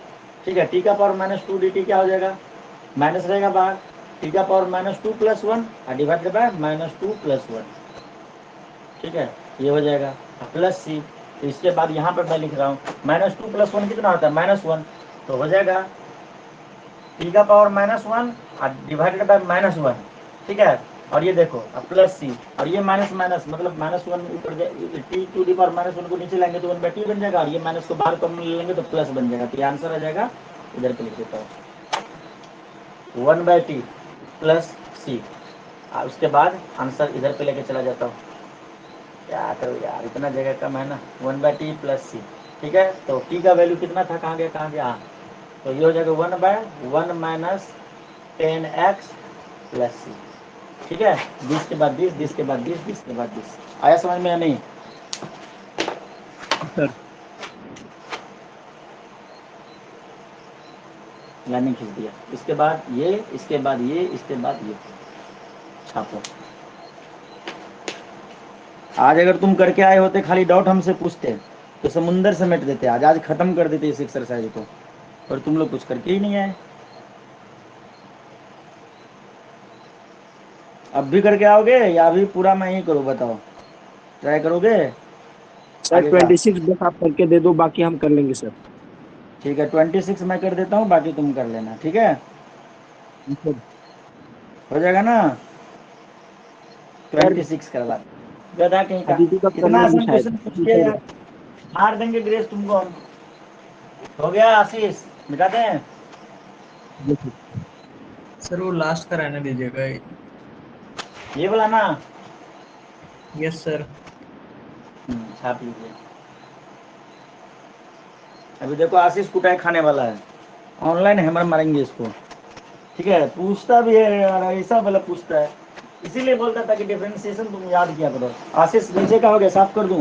ठीक है। t का पावर -2 dt क्या हो जाएगा? माइनस रहेगा बाहर, t का पावर -2 + 1 और डिवाइडेड बाय -2 + 1, ठीक है। ये हो जाएगा प्लस सी। तो इसके बाद यहाँ पर मैं लिख रहा हूँ -2 + 1 कितना होता है? -1। तो हो जाएगा टी का पावर -1 और डिवाइडेड बाय -1, ठीक है। और ये देखो अब प्लस सी, और ये माइनस माइनस मतलब -1 ऊपर टी टू दी पावर -1 को नीचे लाएंगे तो 1/t बन जाएगा, और ये माइनस को बाहर कम लेंगे तो प्लस बन जाएगा। तो ये आंसर आ जाएगा, इधर पे लिख देता हूँ 1/t + c। उसके बाद आंसर इधर पे लेके चला जाता हूँ। क्या करूँ यार, इतना जगह कम है ना, 1/t + c। ठीक है, तो टी का वैल्यू कितना था, कहाँ गया, हाँ, तो ये हो जाएगा 1/1 माइनस 10x प्लस सी। ठीक है, 20 के बाद 20, 20 के बाद 20, 20 के बाद 20। आया समझ में या नहीं? सर लाइनिंग खींच दिया, इसके बाद ये, इसके बाद ये, इसके बाद ये छापो। आज अगर तुम करके आए होते, खाली डाउट हमसे पूछते तो समुंदर समेट देते, आज खत्म कर देते इस एक्सरसाइज को, और तुम लोग कुछ करके ही नहीं आए। अब भी करके आओगे या अभी पूरा मैं ही करूँ, बताओ, ट्राई करोगे सर आगे का? 26 बस आप करके दे दो, बाकी हम कर लेंगे सर। ठीक है, 26 मैं कर देता हूँ, बाकी तुम कर लेना, ठीक है, सर हो जाएगा ना? सर 26 करवा गधा कहीं का। अदिति का इतना करना नहीं आसान शायद क्वेश्चन पूछ जी के सर। यार हार देंगे ग्रेस तुमको हम। हो गया आशीष, मिटाते हैं। सर वो लास्ट का रहने दीजिएगा। ये बोला ना, यस सर। छाप लीजिए। अभी देखो आशीष कुटाई खाने वाला है, ऑनलाइन हैमर मारेंगे इसको। ठीक है, पूछता भी है यार, ऐसा वाला पूछता है, इसीलिए बोलता था कि डिफरेंशिएशन तुम याद किया करो। आशीष नीचे का हो गया, साफ कर दूं?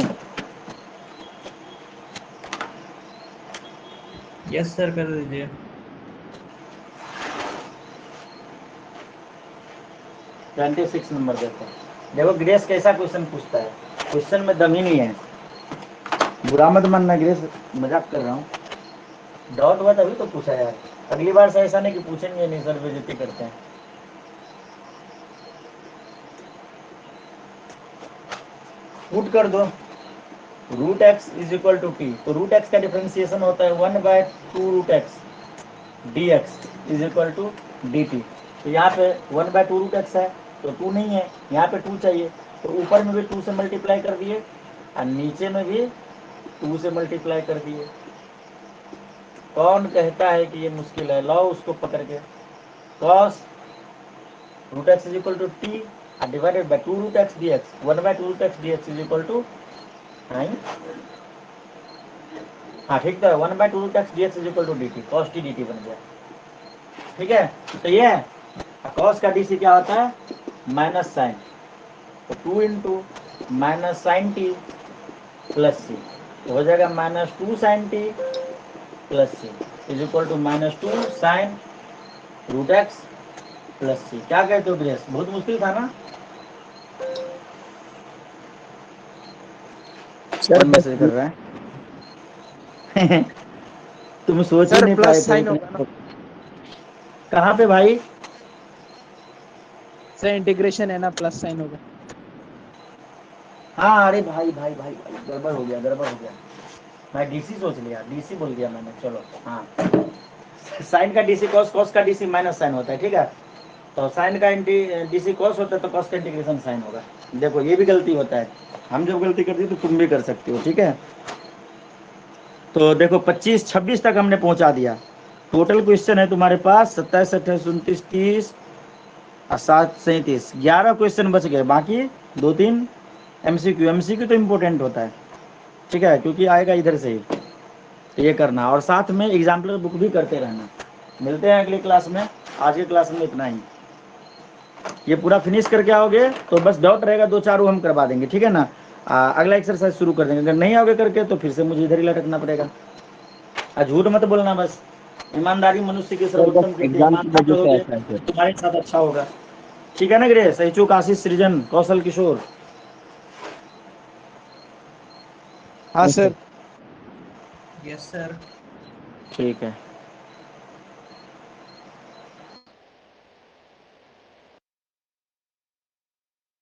यस सर कर दीजिए। ट्वेंटी 26 नंबर देखो। देखो ग्रेस कैसा क्वेश्चन पूछता है, क्वेश्चन में दम ही नहीं है। बुरा मत मानना ग्रेस, मजाक कर रहा हूँ। डाउट हुआ तभी तो पूछा यार, अगली बार से ऐसा नहीं कि पूछेंगे नहीं सर, बेइज्जती करते हैं। पुट कर दो, root x is equal to T, तो रूट एक्स का डिफरेंशिएशन होता है 1/2 root x D x is equal to D T. तो यहाँ पे 1/2 रूट एक्स है, तो 2 नहीं है, यहाँ पे 2 चाहिए, तो ऊपर में भी 2 से मल्टीप्लाई कर दिए और नीचे में भी 2 से मल्टीप्लाई कर दिए। कौन कहता है कि ये मुश्किल है, लाओ उसको पकड़ के। Cos root x is equal to T divided by 2 root x D x, 1/2 root x D x is equal to 9। हाँ ठीक है, 1/2 root x D x is equal to D T, cos T D T बन गया। ठीक है, तो ये cos का डी सी क्या होता है, माइनस साइन, तो 2 into minus sine t plus c, तो हो जाएगा -2 sine t plus c is equal to -2 sine root x plus c. क्या कहते हो ग्रेस, बहुत मुश्किल था ना? सर कौन मैसेज कर रहा है? तुम सोच ही सर नहीं पाए प्लस थे साइन इतने। होगा ना? कहाँ पे भाई? सर इंटीग्रेशन है ना, प्लस साइन होगा। हाँ अरे भाई भाई भाई भाई, गड़बड़ हो गया, गड़बड़ हो गया, मैं डीसी सोच लिया, डीसी बोल दिया मैंने। चलो हाँ, साइन का डीसी कॉस, कॉस का डीसी माइनस साइन होता है। ठीक है, तो साइन का डीसी कॉस होता है, तो कॉस का इंटीग्रेशन साइन होगा। देखो ये भी गलती होता है, हम जब गलती करते हैं तो तुम भी कर सकते हो। ठीक है, तो देखो 25 26 तक हमने पहुंचा दिया। टोटल क्वेश्चन है तुम्हारे पास 27 28 29 30 और 7 37, 11 क्वेश्चन बच गए, बाकी 2-3 एमसीक्यू। एमसीक्यू तो इम्पोर्टेंट होता है, ठीक है, क्योंकि आएगा इधर से ही, तो ये करना, और साथ में एग्जाम्पलर बुक भी करते रहना। मिलते हैं अगली क्लास में, आज की क्लास में इतना ही। ये पूरा फिनिश करके आओगे तो बस डाउट रहेगा 2-4 हम करवा देंगे, ठीक है ना? अगला एक्सरसाइज शुरू कर देंगे। अगर नहीं आओगे करके तो फिर से मुझे इधर ही लटकना पड़ेगा। झूठ मत बोलना बस, ईमानदारी मनुष्य की सर बस सर्वोत्तम कृत्य, एग्जाम की ईमानदार वजह से रहोगे ऐसा है सर। तो तुम्हारे साथ अच्छा होगा। ठीक है ना ग्रेस, ऐचुक, आशीष, सृजन, कौशल, किशोर? हाँ yes sir. Sir. Yes sir. ठीक है।